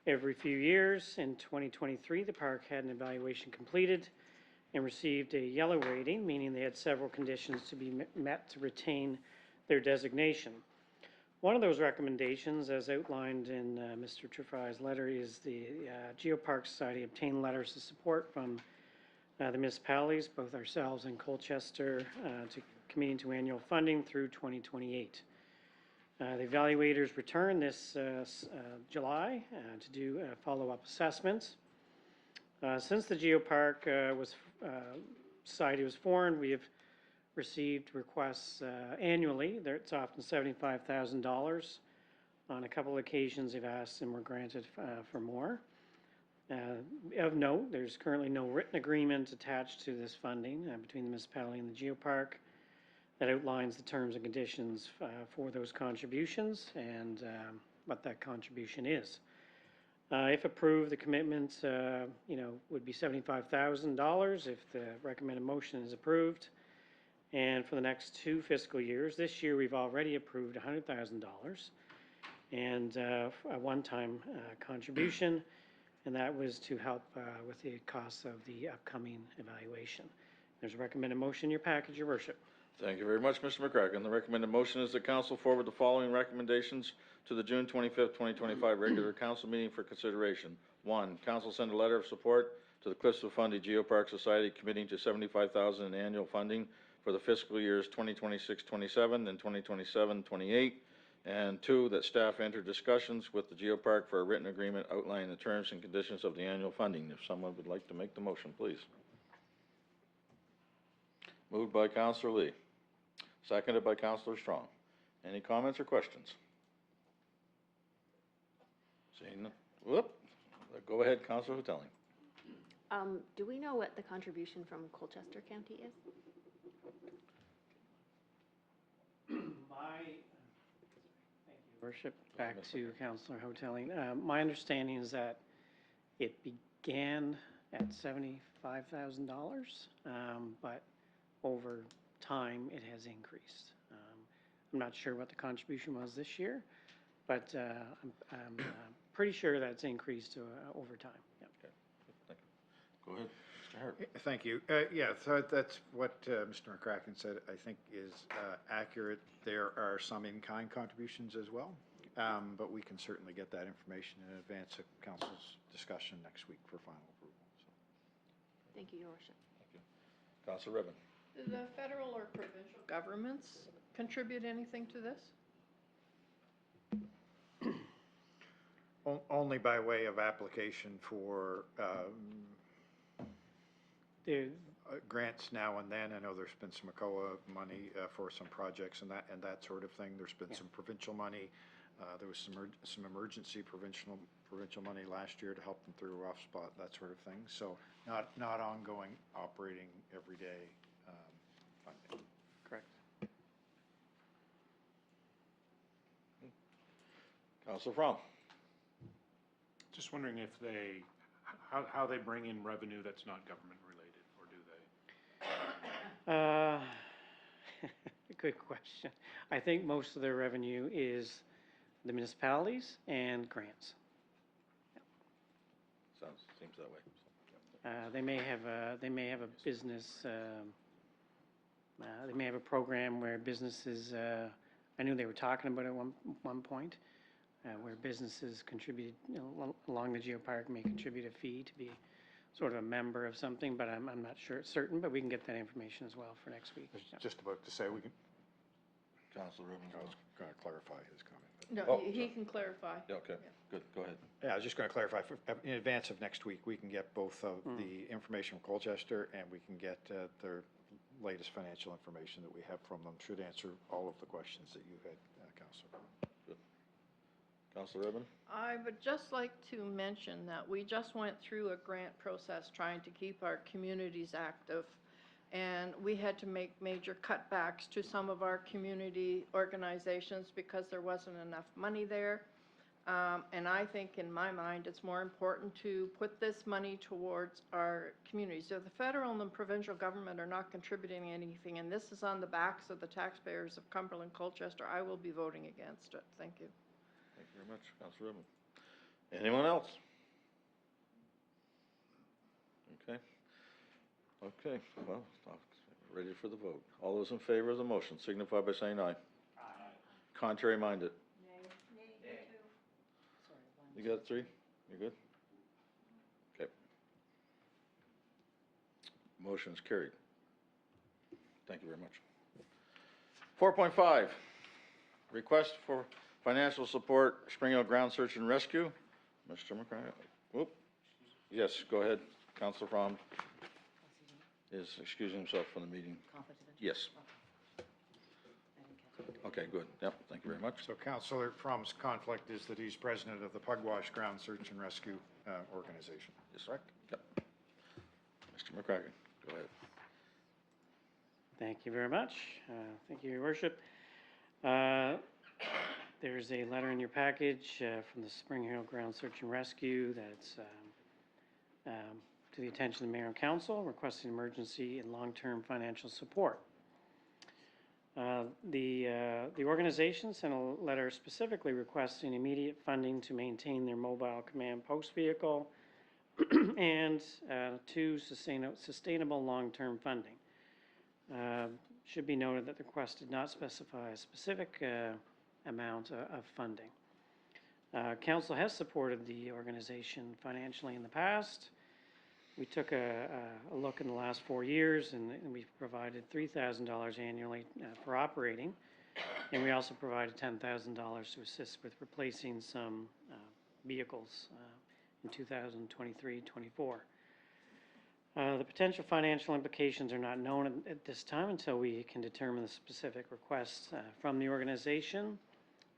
every few years. In 2023, the park had an evaluation completed and received a yellow rating, meaning they had several conditions to be met to retain their designation. One of those recommendations, as outlined in Mr. Trefry's letter, is the Geopark Society obtained letters of support from the municipalities, both ourselves and Colchester, to committing to annual funding through 2028. The evaluators returned this July to do a follow-up assessment. Since the Geopark Society was formed, we have received requests annually. It's often $75,000. On a couple of occasions, they've asked and were granted for more. Of note, there's currently no written agreement attached to this funding between the municipality and the Geopark that outlines the terms and conditions for those contributions and what that contribution is. If approved, the commitment, would be $75,000 if the recommended motion is approved. And for the next 2 fiscal years, this year we've already approved $100,000 and a one-time contribution, and that was to help with the costs of the upcoming evaluation. There's a recommended motion in your package, Your Worship. Thank you very much, Mr. McCracken. The recommended motion is that council forward the following recommendations to the June 25th, 2025 regular council meeting for consideration. 1, council send a letter of support to the Cliffs of Fundy Geopark Society committing to $75,000 in annual funding for the fiscal years 2026-27 and 2027-28. And 2, that staff enter discussions with the Geopark for a written agreement outlining the terms and conditions of the annual funding. If someone would like to make the motion, please. Moved by Councillor Lee, seconded by Councillor Strong. Any comments or questions? Seeing none, go ahead, Councilor Hoteling. Do we know what the contribution from Colchester County is? Thank you, Worship. Back to Councilor Hoteling. My understanding is that it began at $75,000, but over time it has increased. I'm not sure what the contribution was this year, but I'm pretty sure that's increased over time. Yep. Okay, thank you. Go ahead, Mr. Hart. Thank you. Yeah, so that's what Mr. McCracken said, I think is accurate. There are some in-kind contributions as well, but we can certainly get that information in advance of council's discussion next week for final approval. So. Thank you, Your Worship. Thank you. Councilor Ribbon. Do the federal or provincial governments contribute anything to this? Only by way of application for grants now and then. I know there's been some ACOA money for some projects and that sort of thing. There's been some provincial money. There was some emergency provincial money last year to help them through a rough spot, that sort of thing. So not ongoing operating everyday funding. Correct. Councilor Fromm. Just wondering if how they bring in revenue that's not government related, or do they? Good question. I think most of their revenue is the municipalities and grants. Seems that way. They may have a business, they may have a program where businesses, I knew they were talking about it at one point, where businesses contribute, along the geopark may contribute a fee to be sort of a member of something, but I'm not sure it's certain, but we can get that information as well for next week. I was just about to say we can. Councilor Ribbon. I was going to clarify his comment. No, he can clarify. Yeah, okay, good, go ahead. Yeah, I was just going to clarify, in advance of next week, we can get both of the information from Colchester and we can get their latest financial information that we have from them. Should answer all of the questions that you had, Councilor. Good. Councilor Ribbon? I would just like to mention that we just went through a grant process trying to keep our communities active. And we had to make major cutbacks to some of our community organizations because there wasn't enough money there. And I think in my mind, it's more important to put this money towards our communities. If the federal and the provincial government are not contributing anything, and this is on the backs of the taxpayers of Cumberland, Colchester, I will be voting against it. Thank you. Thank you very much, Councilor Ribbon. Anyone else? Okay. Okay, well, ready for the vote. All those in favor of the motion signify by saying aye. Aye. Contrary minded? Nay. You got three? You're good? Okay. Motion is carried. Thank you very much. 4.5, request for financial support, Spring Hill Ground Search and Rescue. Mr. McCray, whoop. Yes, go ahead. Councilor Fromm is excusing himself from the meeting. Yes. Okay, good. Yep, thank you very much. So Councilor Fromm's conflict is that he's president of the Pugwash Ground Search and Rescue Organization. Yes, correct? Yep. Mr. McCracken, go ahead. Thank you very much. Thank you, Your Worship. There's a letter in your package from the Spring Hill Ground Search and Rescue that's to the attention of the Mayor and Council, requesting emergency and long-term financial support. The organization sent a letter specifically requesting immediate funding to maintain their mobile command post vehicle and to sustainable long-term funding. Should be noted that the request did not specify a specific amount of funding. Council has supported the organization financially in the past. We took a look in the last 4 years, and we've provided $3,000 annually for operating, and we also provided $10,000 to assist with replacing some vehicles in 2023-24. The potential financial implications are not known at this time until we can determine the specific requests from the organization,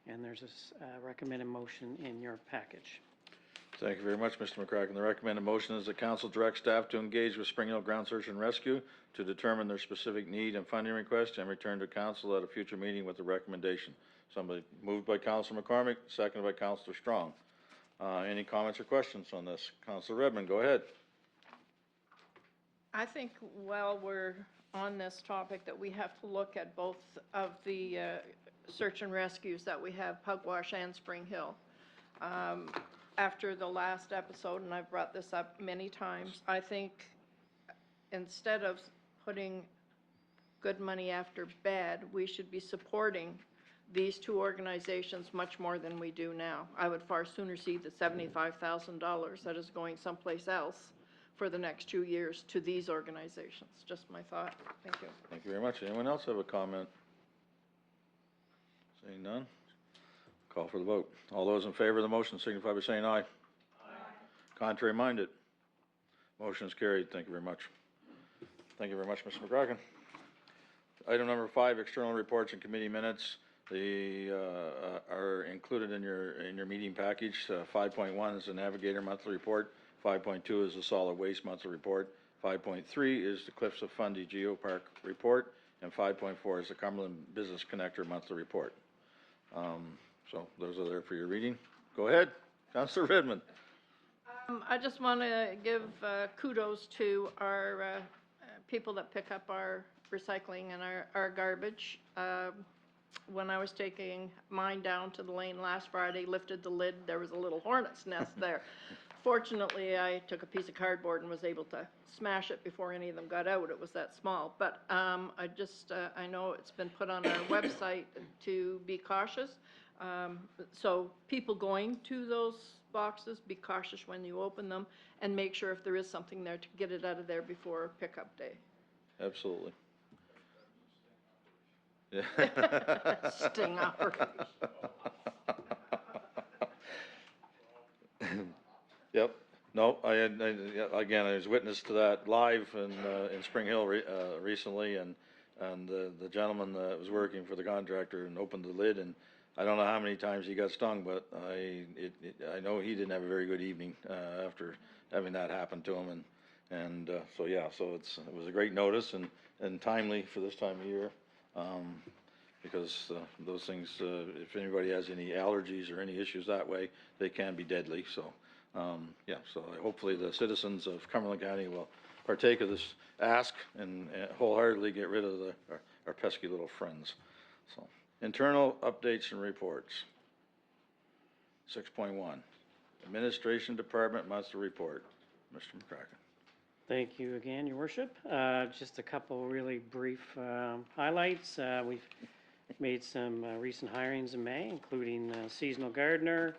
and there's a recommended motion in your package. Thank you very much, Mr. McCracken. The recommended motion is the council direct staff to engage with Spring Hill Ground Search and Rescue to determine their specific need and funding request and return to council at a future meeting with the recommendation. Somebody moved by Councilor McCormick, seconded by Councilor Strong. Any comments or questions on this? Councilor Redmond, go ahead. I think while we're on this topic that we have to look at both of the search and rescues that we have, Pugwash and Spring Hill. After the last episode, and I've brought this up many times, I think instead of putting good money after bad, we should be supporting these two organizations much more than we do now. I would far sooner see the $75,000 that is going someplace else for the next 2 years to these organizations. Just my thought. Thank you. Thank you very much. Anyone else have a comment? Seeing none, call for the vote. All those in favor of the motion signify by saying aye. Aye. Contrary minded? Motion is carried. Thank you very much. Thank you very much, Mr. McCracken. Item number 5, external reports and committee minutes. They are included in your meeting package. 5.1 is the Navigator monthly report. 5.2 is the Solid Waste monthly report. 5.3 is the Cliffs of Fundy Geopark report. And 5.4 is the Cumberland Business Connector monthly report. So those are there for your reading. Go ahead, Councilor Redmond. I just want to give kudos to our people that pick up our recycling and our garbage. When I was taking mine down to the lane last Friday, lifted the lid, there was a little hornet's nest there. Fortunately, I took a piece of cardboard and was able to smash it before any of them got out. It was that small. But I know it's been put on our website to be cautious. So people going to those boxes, be cautious when you open them and make sure if there is something there to get it out of there before pickup day. Absolutely. Yeah. Sting operation. Yep. No, again, I was witness to that live in Spring Hill recently, and the gentleman that was working for the contractor and opened the lid, and I don't know how many times he got stung, but I know he didn't have a very good evening after having that happen to him, and so it was a great notice and timely for this time of year, because those things, if anybody has any allergies or any issues that way, they can be deadly. So so hopefully the citizens of Cumberland County will partake of this ask and wholeheartedly get rid of our pesky little friends. So. Internal updates and reports. 6.1, Administration Department monthly report. Mr. McCracken. Thank you again, Your Worship. Just a couple really brief highlights. We've made some recent hirings in May, including seasonal gardener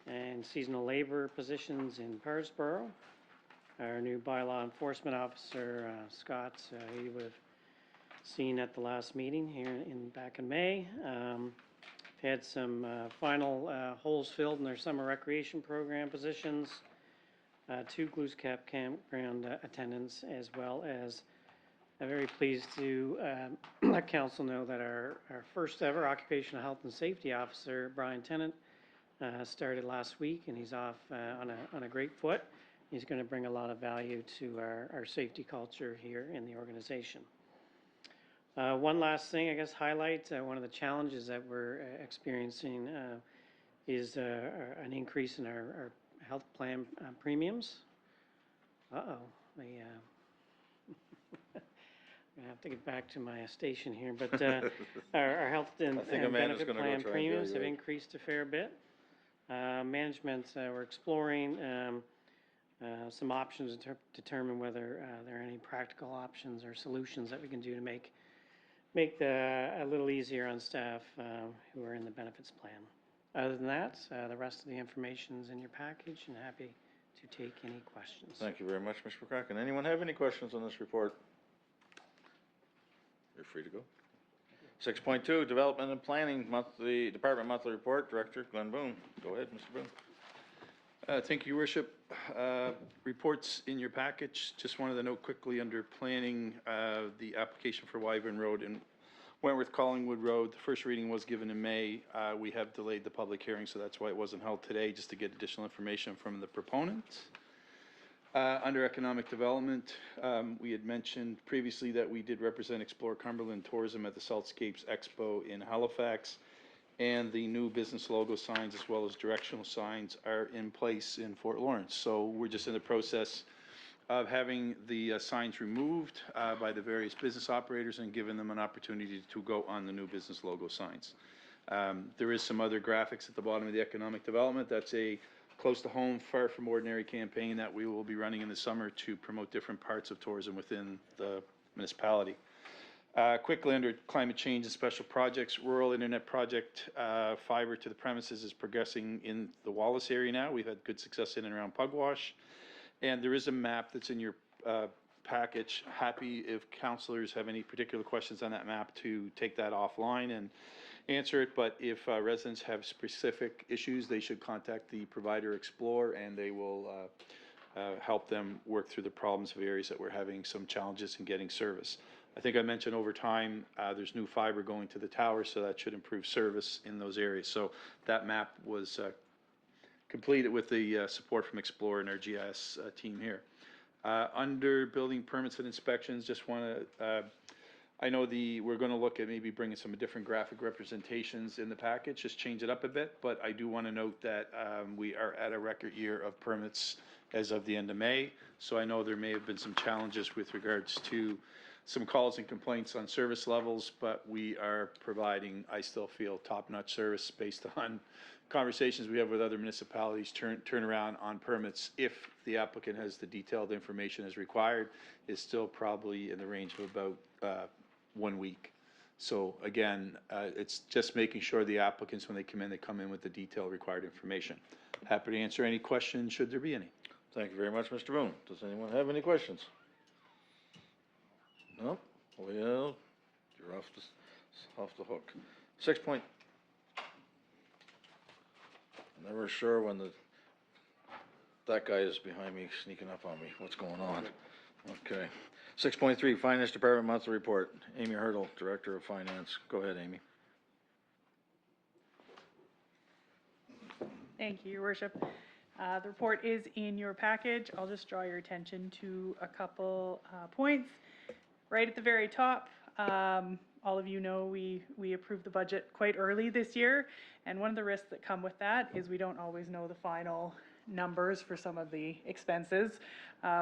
and seasonal labor positions in Parsboro. Our new bylaw enforcement officer, Scott, you would have seen at the last meeting here back in May. Had some final holes filled in their summer recreation program positions, 2 Glooscap campground attendants, as well as I'm very pleased to let council know that our first ever occupational health and safety officer, Brian Tennant, started last week, and he's off on a great foot. He's going to bring a lot of value to our safety culture here in the organization. One last thing, I guess, highlight, one of the challenges that we're experiencing is an increase in our health plan premiums. I'm going to have to get back to my station here, but our health and benefit plan premiums have increased a fair bit. Management, we're exploring some options to determine whether there are any practical options or solutions that we can do to make a little easier on staff who are in the benefits plan. Other than that, the rest of the information is in your package, and happy to take any questions. Thank you very much, Mr. McCracken. Anyone have any questions on this report? You're free to go. 6.2, Development and Planning Department monthly report. Director Glenn Boone. Go ahead, Mr. Boone. Thank you, Your Worship. Reports in your package. Just wanted to note quickly under planning, the application for Wyvern Road and Wentworth Collingwood Road. The first reading was given in May. We have delayed the public hearing, so that's why it wasn't held today, just to get additional information from the proponent. Under economic development, we had mentioned previously that we did represent Explore Cumberland Tourism at the Saltscapes Expo in Halifax. And the new business logo signs as well as directional signs are in place in Fort Lawrence. So we're just in the process of having the signs removed by the various business operators and giving them an opportunity to go on the new business logo signs. There is some other graphics at the bottom of the economic development. That's a close to home, far from ordinary campaign that we will be running in the summer to promote different parts of tourism within the municipality. Quickly under climate change and special projects, rural internet project, fiber to the premises is progressing in the Wallace area now. We've had good success in and around Pugwash. And there is a map that's in your package. Happy if councilors have any particular questions on that map to take that offline and answer it. But if residents have specific issues, they should contact the provider Explore and they will help them work through the problems of areas that we're having some challenges in getting service. I think I mentioned over time, there's new fiber going to the tower, so that should improve service in those areas. So that map was completed with the support from Explore and our GIS team here. Under building permits and inspections, just want to, I know we're going to look at maybe bringing some different graphic representations in the package, just change it up a bit, but I do want to note that we are at a record year of permits as of the end of May, so I know there may have been some challenges with regards to some calls and complaints on service levels, but we are providing, I still feel, top-notch service based on conversations we have with other municipalities. Turnaround on permits, if the applicant has the detailed information as required, is still probably in the range of about 1 week. So again, it's just making sure the applicants, when they come in with the detailed required information. Happy to answer any questions, should there be any. Thank you very much, Mr. Boone. Does anyone have any questions? No? Well, you're off the hook. 6 point. Never sure when that guy is behind me, sneaking up on me. What's going on? Okay. 6.3, Finance Department Monthly Report. Amy Hurdle, Director of Finance. Go ahead, Amy. Thank you, Your Worship. The report is in your package. I'll just draw your attention to a couple points. Right at the very top, all of you know we approved the budget quite early this year, and one of the risks that come with that is we don't always know the final numbers for some of the expenses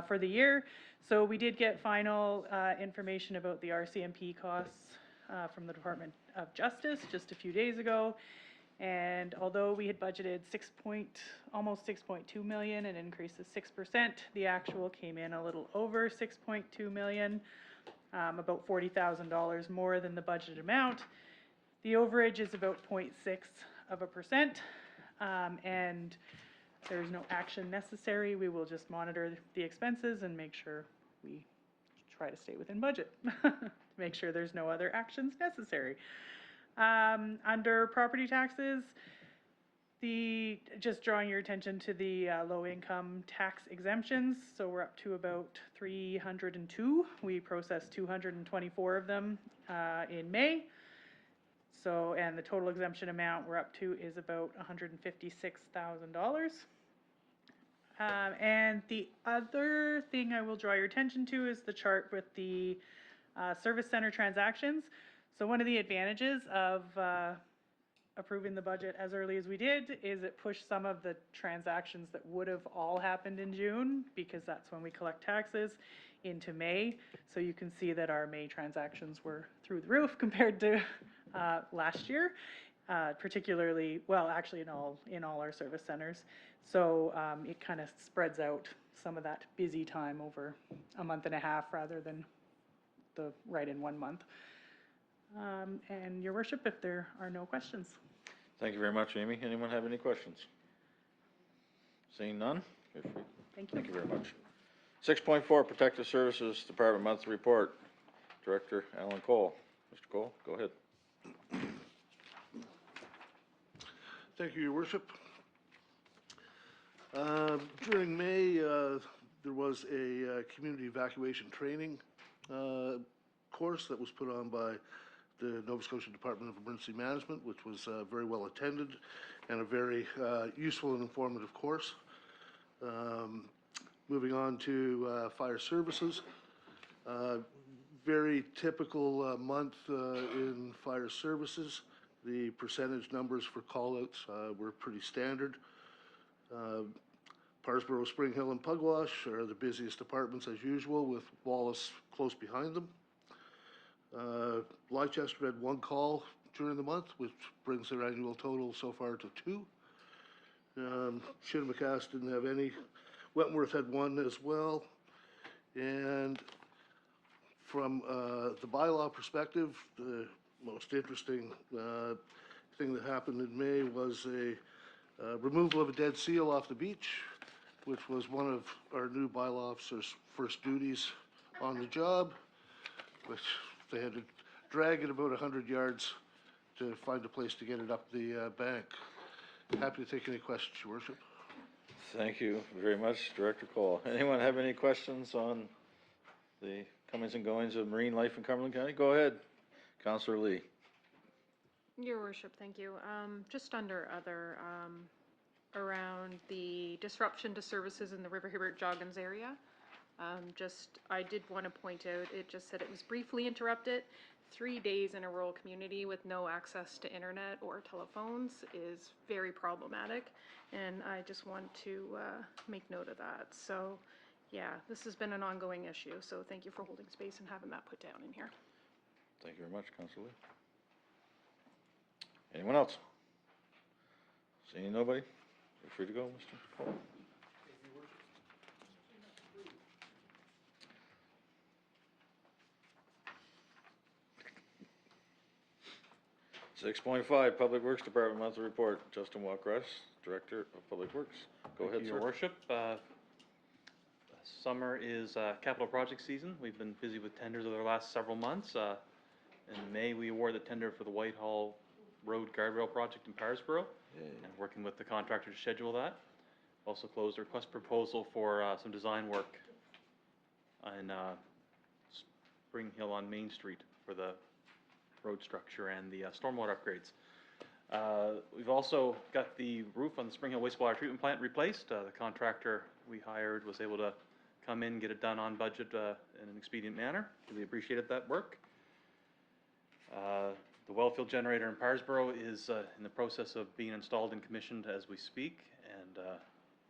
for the year. So we did get final information about the RCMP costs from the Department of Justice just a few days ago. And although we had budgeted almost 6.2 million, an increase of 6%, the actual came in a little over 6.2 million. About $40,000 more than the budgeted amount. The overage is about 0.6%, and there's no action necessary. We will just monitor the expenses and make sure we try to stay within budget. Make sure there's no other actions necessary. Under property taxes, just drawing your attention to the low-income tax exemptions. So we're up to about 302. We processed 224 of them in May. So, and the total exemption amount we're up to is about $156,000. And the other thing I will draw your attention to is the chart with the service center transactions. So one of the advantages of approving the budget as early as we did is it pushed some of the transactions that would have all happened in June, because that's when we collect taxes, into May. So you can see that our May transactions were through the roof compared to last year, particularly, well, actually in all our service centers. So it kind of spreads out some of that busy time over a month and a half rather than right in 1 month. And Your Worship, if there are no questions. Thank you very much, Amy. Anyone have any questions? Seeing none? You're free. Thank you. Thank you very much. 6.4, Protective Services Department Monthly Report. Director Alan Cole. Mr. Cole, go ahead. Thank you, Your Worship. During May, there was a community evacuation training course that was put on by the Nova Scotia Department of Emergency Management, which was very well attended and a very useful and informative course. Moving on to fire services. Very typical month in fire services. The percentage numbers for call-outs were pretty standard. Parsboro, Spring Hill, and Pugwash are the busiest departments as usual, with Wallace close behind them. Leicester had 1 call during the month, which brings their annual total so far to 2. Shinnemakas didn't have any. Wentworth had 1 as well. And from the bylaw perspective, the most interesting thing that happened in May was a removal of a dead seal off the beach, which was one of our new bylaw officers' first duties on the job, which they had to drag it about 100 yards to find a place to get it up the bank. Happy to take any questions, Your Worship. Thank you very much, Director Cole. Anyone have any questions on the comings and goings of marine life in Cumberland County? Go ahead, Councillor Lee. Your Worship, thank you. Just under other, around the disruption to services in the River Hibbert Joggins area. I did want to point out, it just said it was briefly interrupted. 3 days in a rural community with no access to internet or telephones is very problematic, and I just want to make note of that. So, yeah, this has been an ongoing issue, so thank you for holding space and having that put down in here. Thank you very much, Councillor Lee. Anyone else? Seeing nobody? You're free to go, Mr. Cole. 6.5, Public Works Department monthly report. Justin Walkress, Director of Public Works. Go ahead, Your sir. Worship. Summer is capital project season. We've been busy with tenders over the last several months. In May, we awarded the tender for the Whitehall Road Guardrail Project in Parsboro, and working with the contractor to schedule that. Also closed a request proposal for some design work in Spring Hill on Main Street for the road structure and the stormwater upgrades. We've also got the roof on the Spring Hill wastewater treatment plant replaced. The contractor we hired was able to come in, get it done on budget in an expedient manner. Really appreciated that work. The wellfield generator in Parsboro is in the process of being installed and commissioned as we speak, and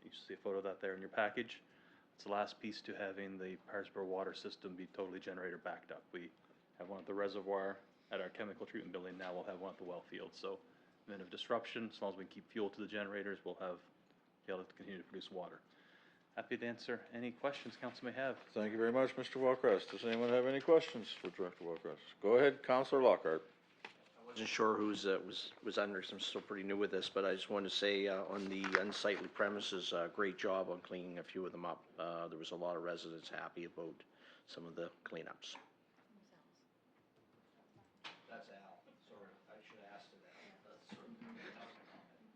you see a photo of that there in your package. It's the last piece to having the Parsboro water system be totally generator backed up. We have one at the reservoir at our chemical treatment building. Now we'll have one at the well field. So, event of disruption, as long as we keep fuel to the generators, we'll be able to continue to produce water. Happy to answer any questions council may have. Thank you very much, Mr. Walkress. Does anyone have any questions for Director Walkress? Go ahead, Councillor Lockhart. I wasn't sure who's was under, 'cause I'm still pretty new with this, but I just wanted to say on the unsightly premises, great job on cleaning a few of them up. There was a lot of residents happy about some of the cleanups. That's Al. Sorry, I should have asked that.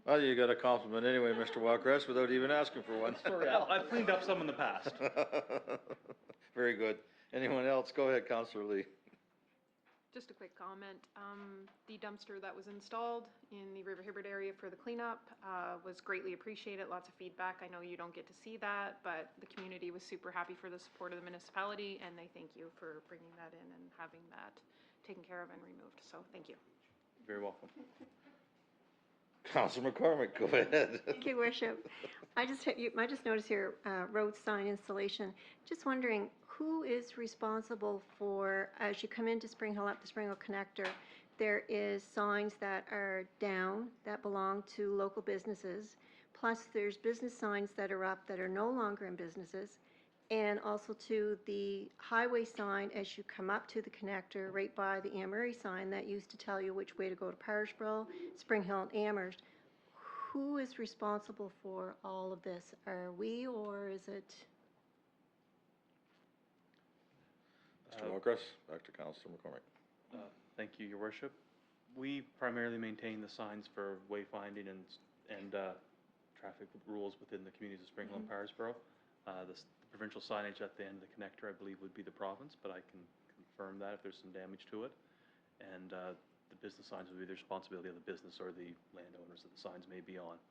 Well, you got a compliment anyway, Mr. Walkress, without even asking for one. Sorry, Al. I've cleaned up some in the past. Very good. Anyone else? Go ahead, Councillor Lee. Just a quick comment. The dumpster that was installed in the River Hibbert area for the cleanup was greatly appreciated. Lots of feedback. I know you don't get to see that, but the community was super happy for the support of the municipality, and they thank you for bringing that in and having that taken care of and removed. So thank you. You're very welcome. Councillor McCormick, go ahead. Thank you, Worship. I just noticed here, road sign installation. Just wondering, who is responsible for, as you come into Spring Hill, up the Spring Hill Connector, there is signs that are down that belong to local businesses, plus there's business signs that are up that are no longer in businesses, and also to the highway sign as you come up to the connector, right by the Anne Murray sign that used to tell you which way to go to Parsboro, Spring Hill, and Amherst. Who is responsible for all of this? Are we, or is it? Mr. Walkress, back to Councillor McCormick. Thank you, Your Worship. We primarily maintain the signs for wayfinding and traffic rules within the communities of Spring Hill and Parisboro. The provincial signage at the end of the connector, I believe, would be the province, but I can confirm that if there's some damage to it. And the business signs would be the responsibility of the business or the landowners that the signs may be on.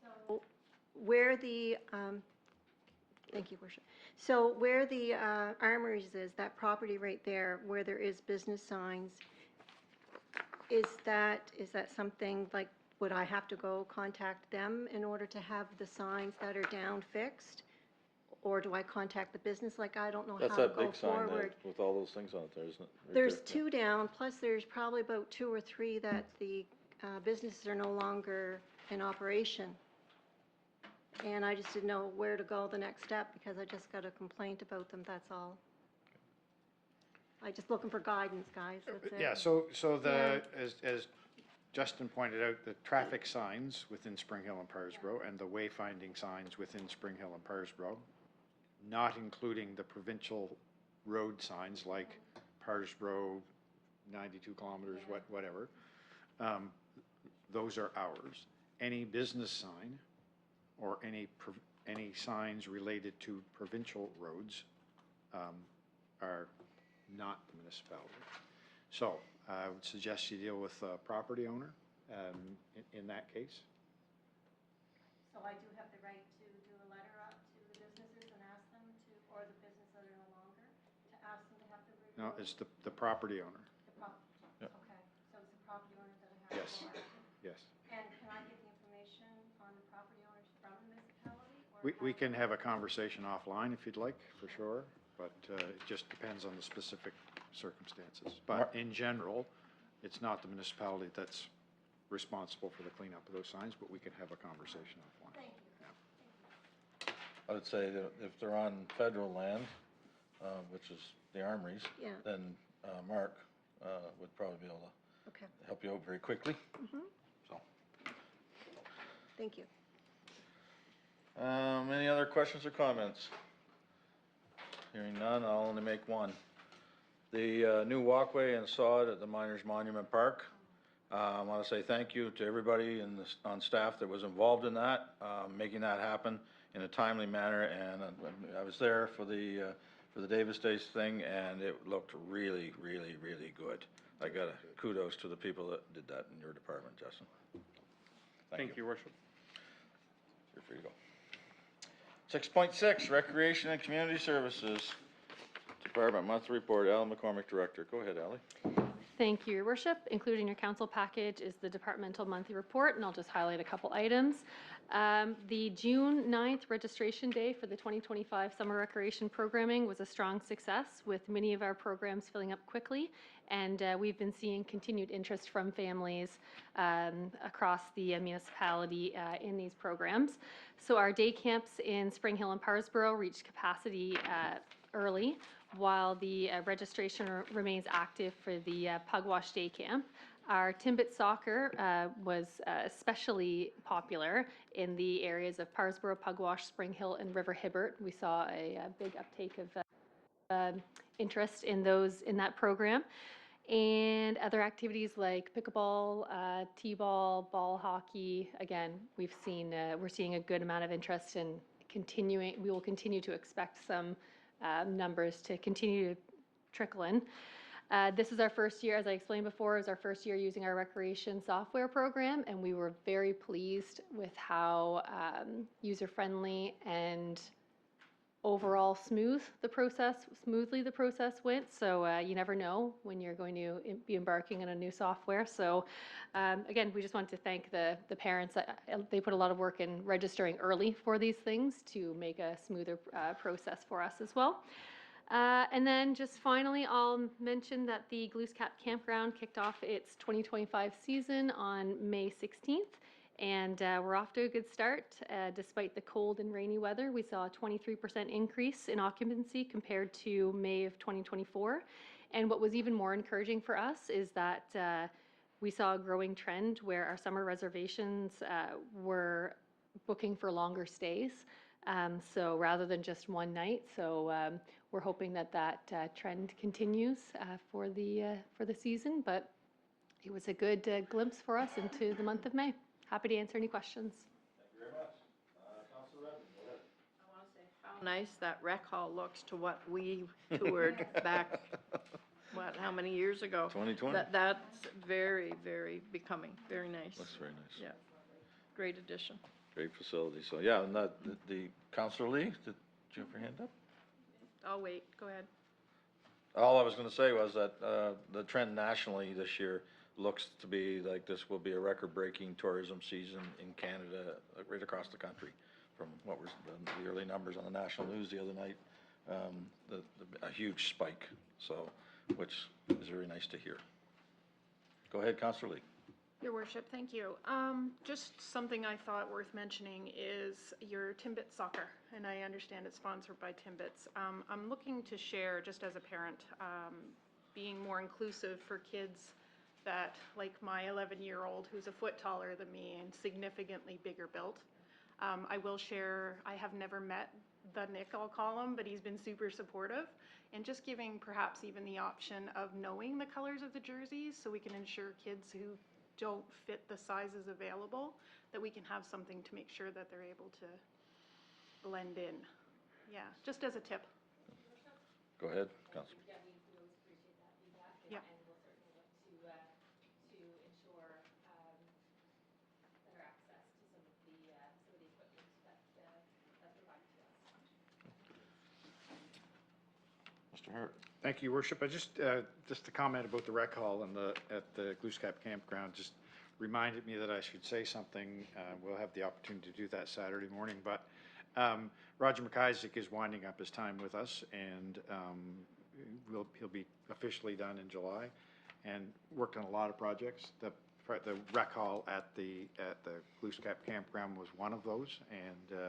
So where the, thank you, Worship. So where the Armories is, that property right there, where there is business signs, is that something like, would I have to go contact them in order to have the signs that are down fixed? Or do I contact the business? Like, I don't know how That's to that go big sign forward. there with all those things on it there, isn't it? Right There's there. two down, plus there's probably about 2 or 3 that the businesses are no longer in operation. And I just didn't know where to go the next step, because I just got a complaint about them, that's all. I just looking for guidance, guys, that's it. Yeah, so as Justin pointed out, the traffic signs within Spring Hill and Parisboro and the wayfinding signs within Spring Hill and Parisboro, not including the provincial road signs like Parisboro, 92 kilometers, whatever, those are ours. Any business sign or any signs related to provincial roads are not the municipality. So I would suggest you deal with the property owner in that case. So I do have the right to do a letter out to the businesses and ask them to, or the business that are no longer, to ask them to have the. No, it's the property owner. Okay, so it's the property owner that I have Yes, to go after. yes. And can I get the information on the property owners from the municipality? Or We can have a conversation offline if you'd like, for sure, but it just depends on the specific circumstances. But in general, it's not the municipality that's responsible for the cleanup of those signs, but we can have a conversation offline. Thank you. I would say that if they're on federal land, which is the Armories, Yeah. then Mark would probably be able to Okay. help you out very quickly. So, Thank you. any other questions or comments? Hearing none, I'll only make one. The new walkway and sod at the Miners Monument Park. I want to say thank you to everybody on staff that was involved in that, making that happen in a timely manner. And I was there for the Davis Days thing, and it looked really, really, really good. I got kudos to the people that did that in your department, Justin. Thank you, Your Worship. You're free to go. 6.6, Recreation and Community Services Department Monthly Report. Alan McCormick, Director. Go ahead, Ally. Thank you, Your Worship. Included in your council package is the departmental monthly report, and I'll just highlight a couple items. The June 9th registration day for the 2025 summer recreation programming was a strong success, with many of our programs filling up quickly, and we've been seeing continued interest from families across the municipality in these programs. So our day camps in Spring Hill and Parisboro reached capacity early, while the registration remains active for the Pugwash Day Camp. Our Timbit soccer was especially popular in the areas of Parisboro, Pugwash, Spring Hill, and River Hibbert. We saw a big uptake of interest in that program. And other activities like pickleball, t-ball, ball hockey. Again, we're seeing a good amount of interest in continuing. We will continue to expect some numbers to continue to trickle in. This is our first year, as I explained before, is our first year using our recreation software program, and we were very pleased with how user-friendly and overall smoothly the process went. So you never know when you're going to be embarking on a new software. So again, we just want to thank the parents. They put a lot of work in registering early for these things to make a smoother process for us as well. And then just finally, I'll mention that the Glooscap Campground kicked off its 2025 season on May 16th. And we're off to a good start. Despite the cold and rainy weather, we saw a 23% increase in occupancy compared to May of 2024. And what was even more encouraging for us is that we saw a growing trend where our summer reservations were booking for longer stays. So rather than just one night. So we're hoping that trend continues for the season. But it was a good glimpse for us into the month of May. Happy to answer any questions. Thank you very much. Councilor Redmond, go ahead. I want to say how nice that rec hall looks to what we toured back, how many years ago? 2020? That's very, very becoming, very nice. Looks very nice. Yeah, great addition. Great facility. So, yeah, and the Councilor Lee, did you have your hand up? I'll wait, go ahead. All I was gonna say was that, the trend nationally this year looks to be like this will be a record-breaking tourism season in Canada, right across the country. From what was the early numbers on the national news the other night, a huge spike, so, which is very nice to hear. Go ahead, Councilor Lee. Your worship, thank you. Just something I thought worth mentioning is your Timbits soccer, and I understand it's sponsored by Timbits. I'm looking to share, just as a parent, being more inclusive for kids that, like my 11-year-old, who's a foot taller than me and significantly bigger built. I will share, I have never met the Nick, I'll call him, but he's been super supportive, and just giving perhaps even the option of knowing the colors of the jerseys so we can ensure kids who don't fit the sizes available, that we can have something to make sure that they're able to blend in. Yeah, just as a tip. Go ahead, Councilor. Yeah. Mr. Hart. Thank you, Worship. I just a comment about the rec hall and at the Glooscap Campground just reminded me that I should say something. We'll have the opportunity to do that Saturday morning, but Roger McIsaac is winding up his time with us, and he'll be officially done in July, and worked on a lot of projects. The rec hall at the Glooscap Campground was one of those, and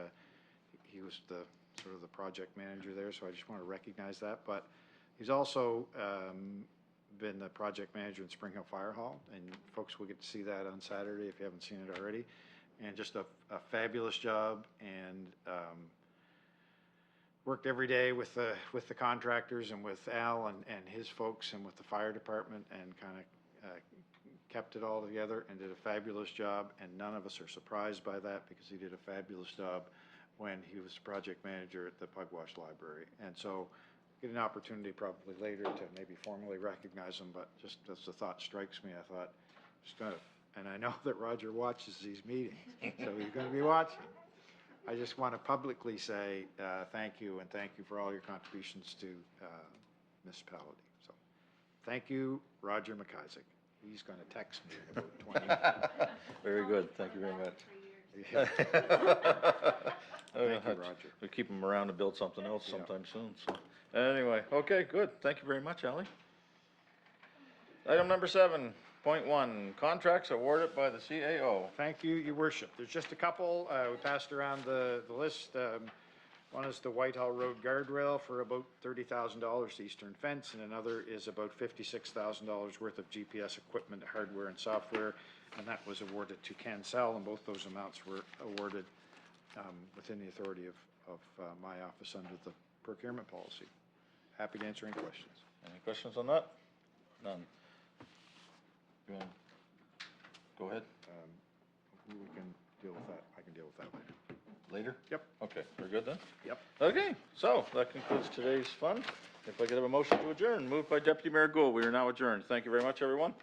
he was the sort of the project manager there, so I just want to recognize that. But he's also been the project manager in Spring Hill Fire Hall, and folks will get to see that on Saturday if you haven't seen it already. And just a fabulous job, and worked every day with the contractors and with Al and his folks and with the fire department, and kind of kept it all together and did a fabulous job. And none of us are surprised by that, because he did a fabulous job when he was project manager at the Pugwash Library. And so get an opportunity probably later to maybe formally recognize him, but just as the thought strikes me, I thought, just gonna, and I know that Roger watches these meetings, so he's gonna be watching. I just want to publicly say thank you, and thank you for all your contributions to municipality. So thank you, Roger McIsaac. He's going to text me in about 20 minutes. Very good. Thank you very much. Thank you, Roger. We'll keep him around to build something else sometime soon, so. Anyway, okay, good. Thank you very much, Ally. Item number 7.1, contracts awarded by the CAO. Thank you, Your Worship. There's just a couple. We passed around the list. One is the Whitehall Road guardrail for about $30,000 eastern fence, and another is about $56,000 worth of GPS equipment, hardware, and software, and that was awarded to Cancel, and both those amounts were awarded within the authority of my office under the procurement policy. Happy to answer any questions. Any questions on that? None. You want to go ahead? We can deal with that. I can deal with that later. Later? Yep. Okay, we're good then? Yep. Okay, so that concludes today's fun. If I could have a motion to adjourn, moved by Deputy Mayor Gould. We are now adjourned. Thank you very much, everyone.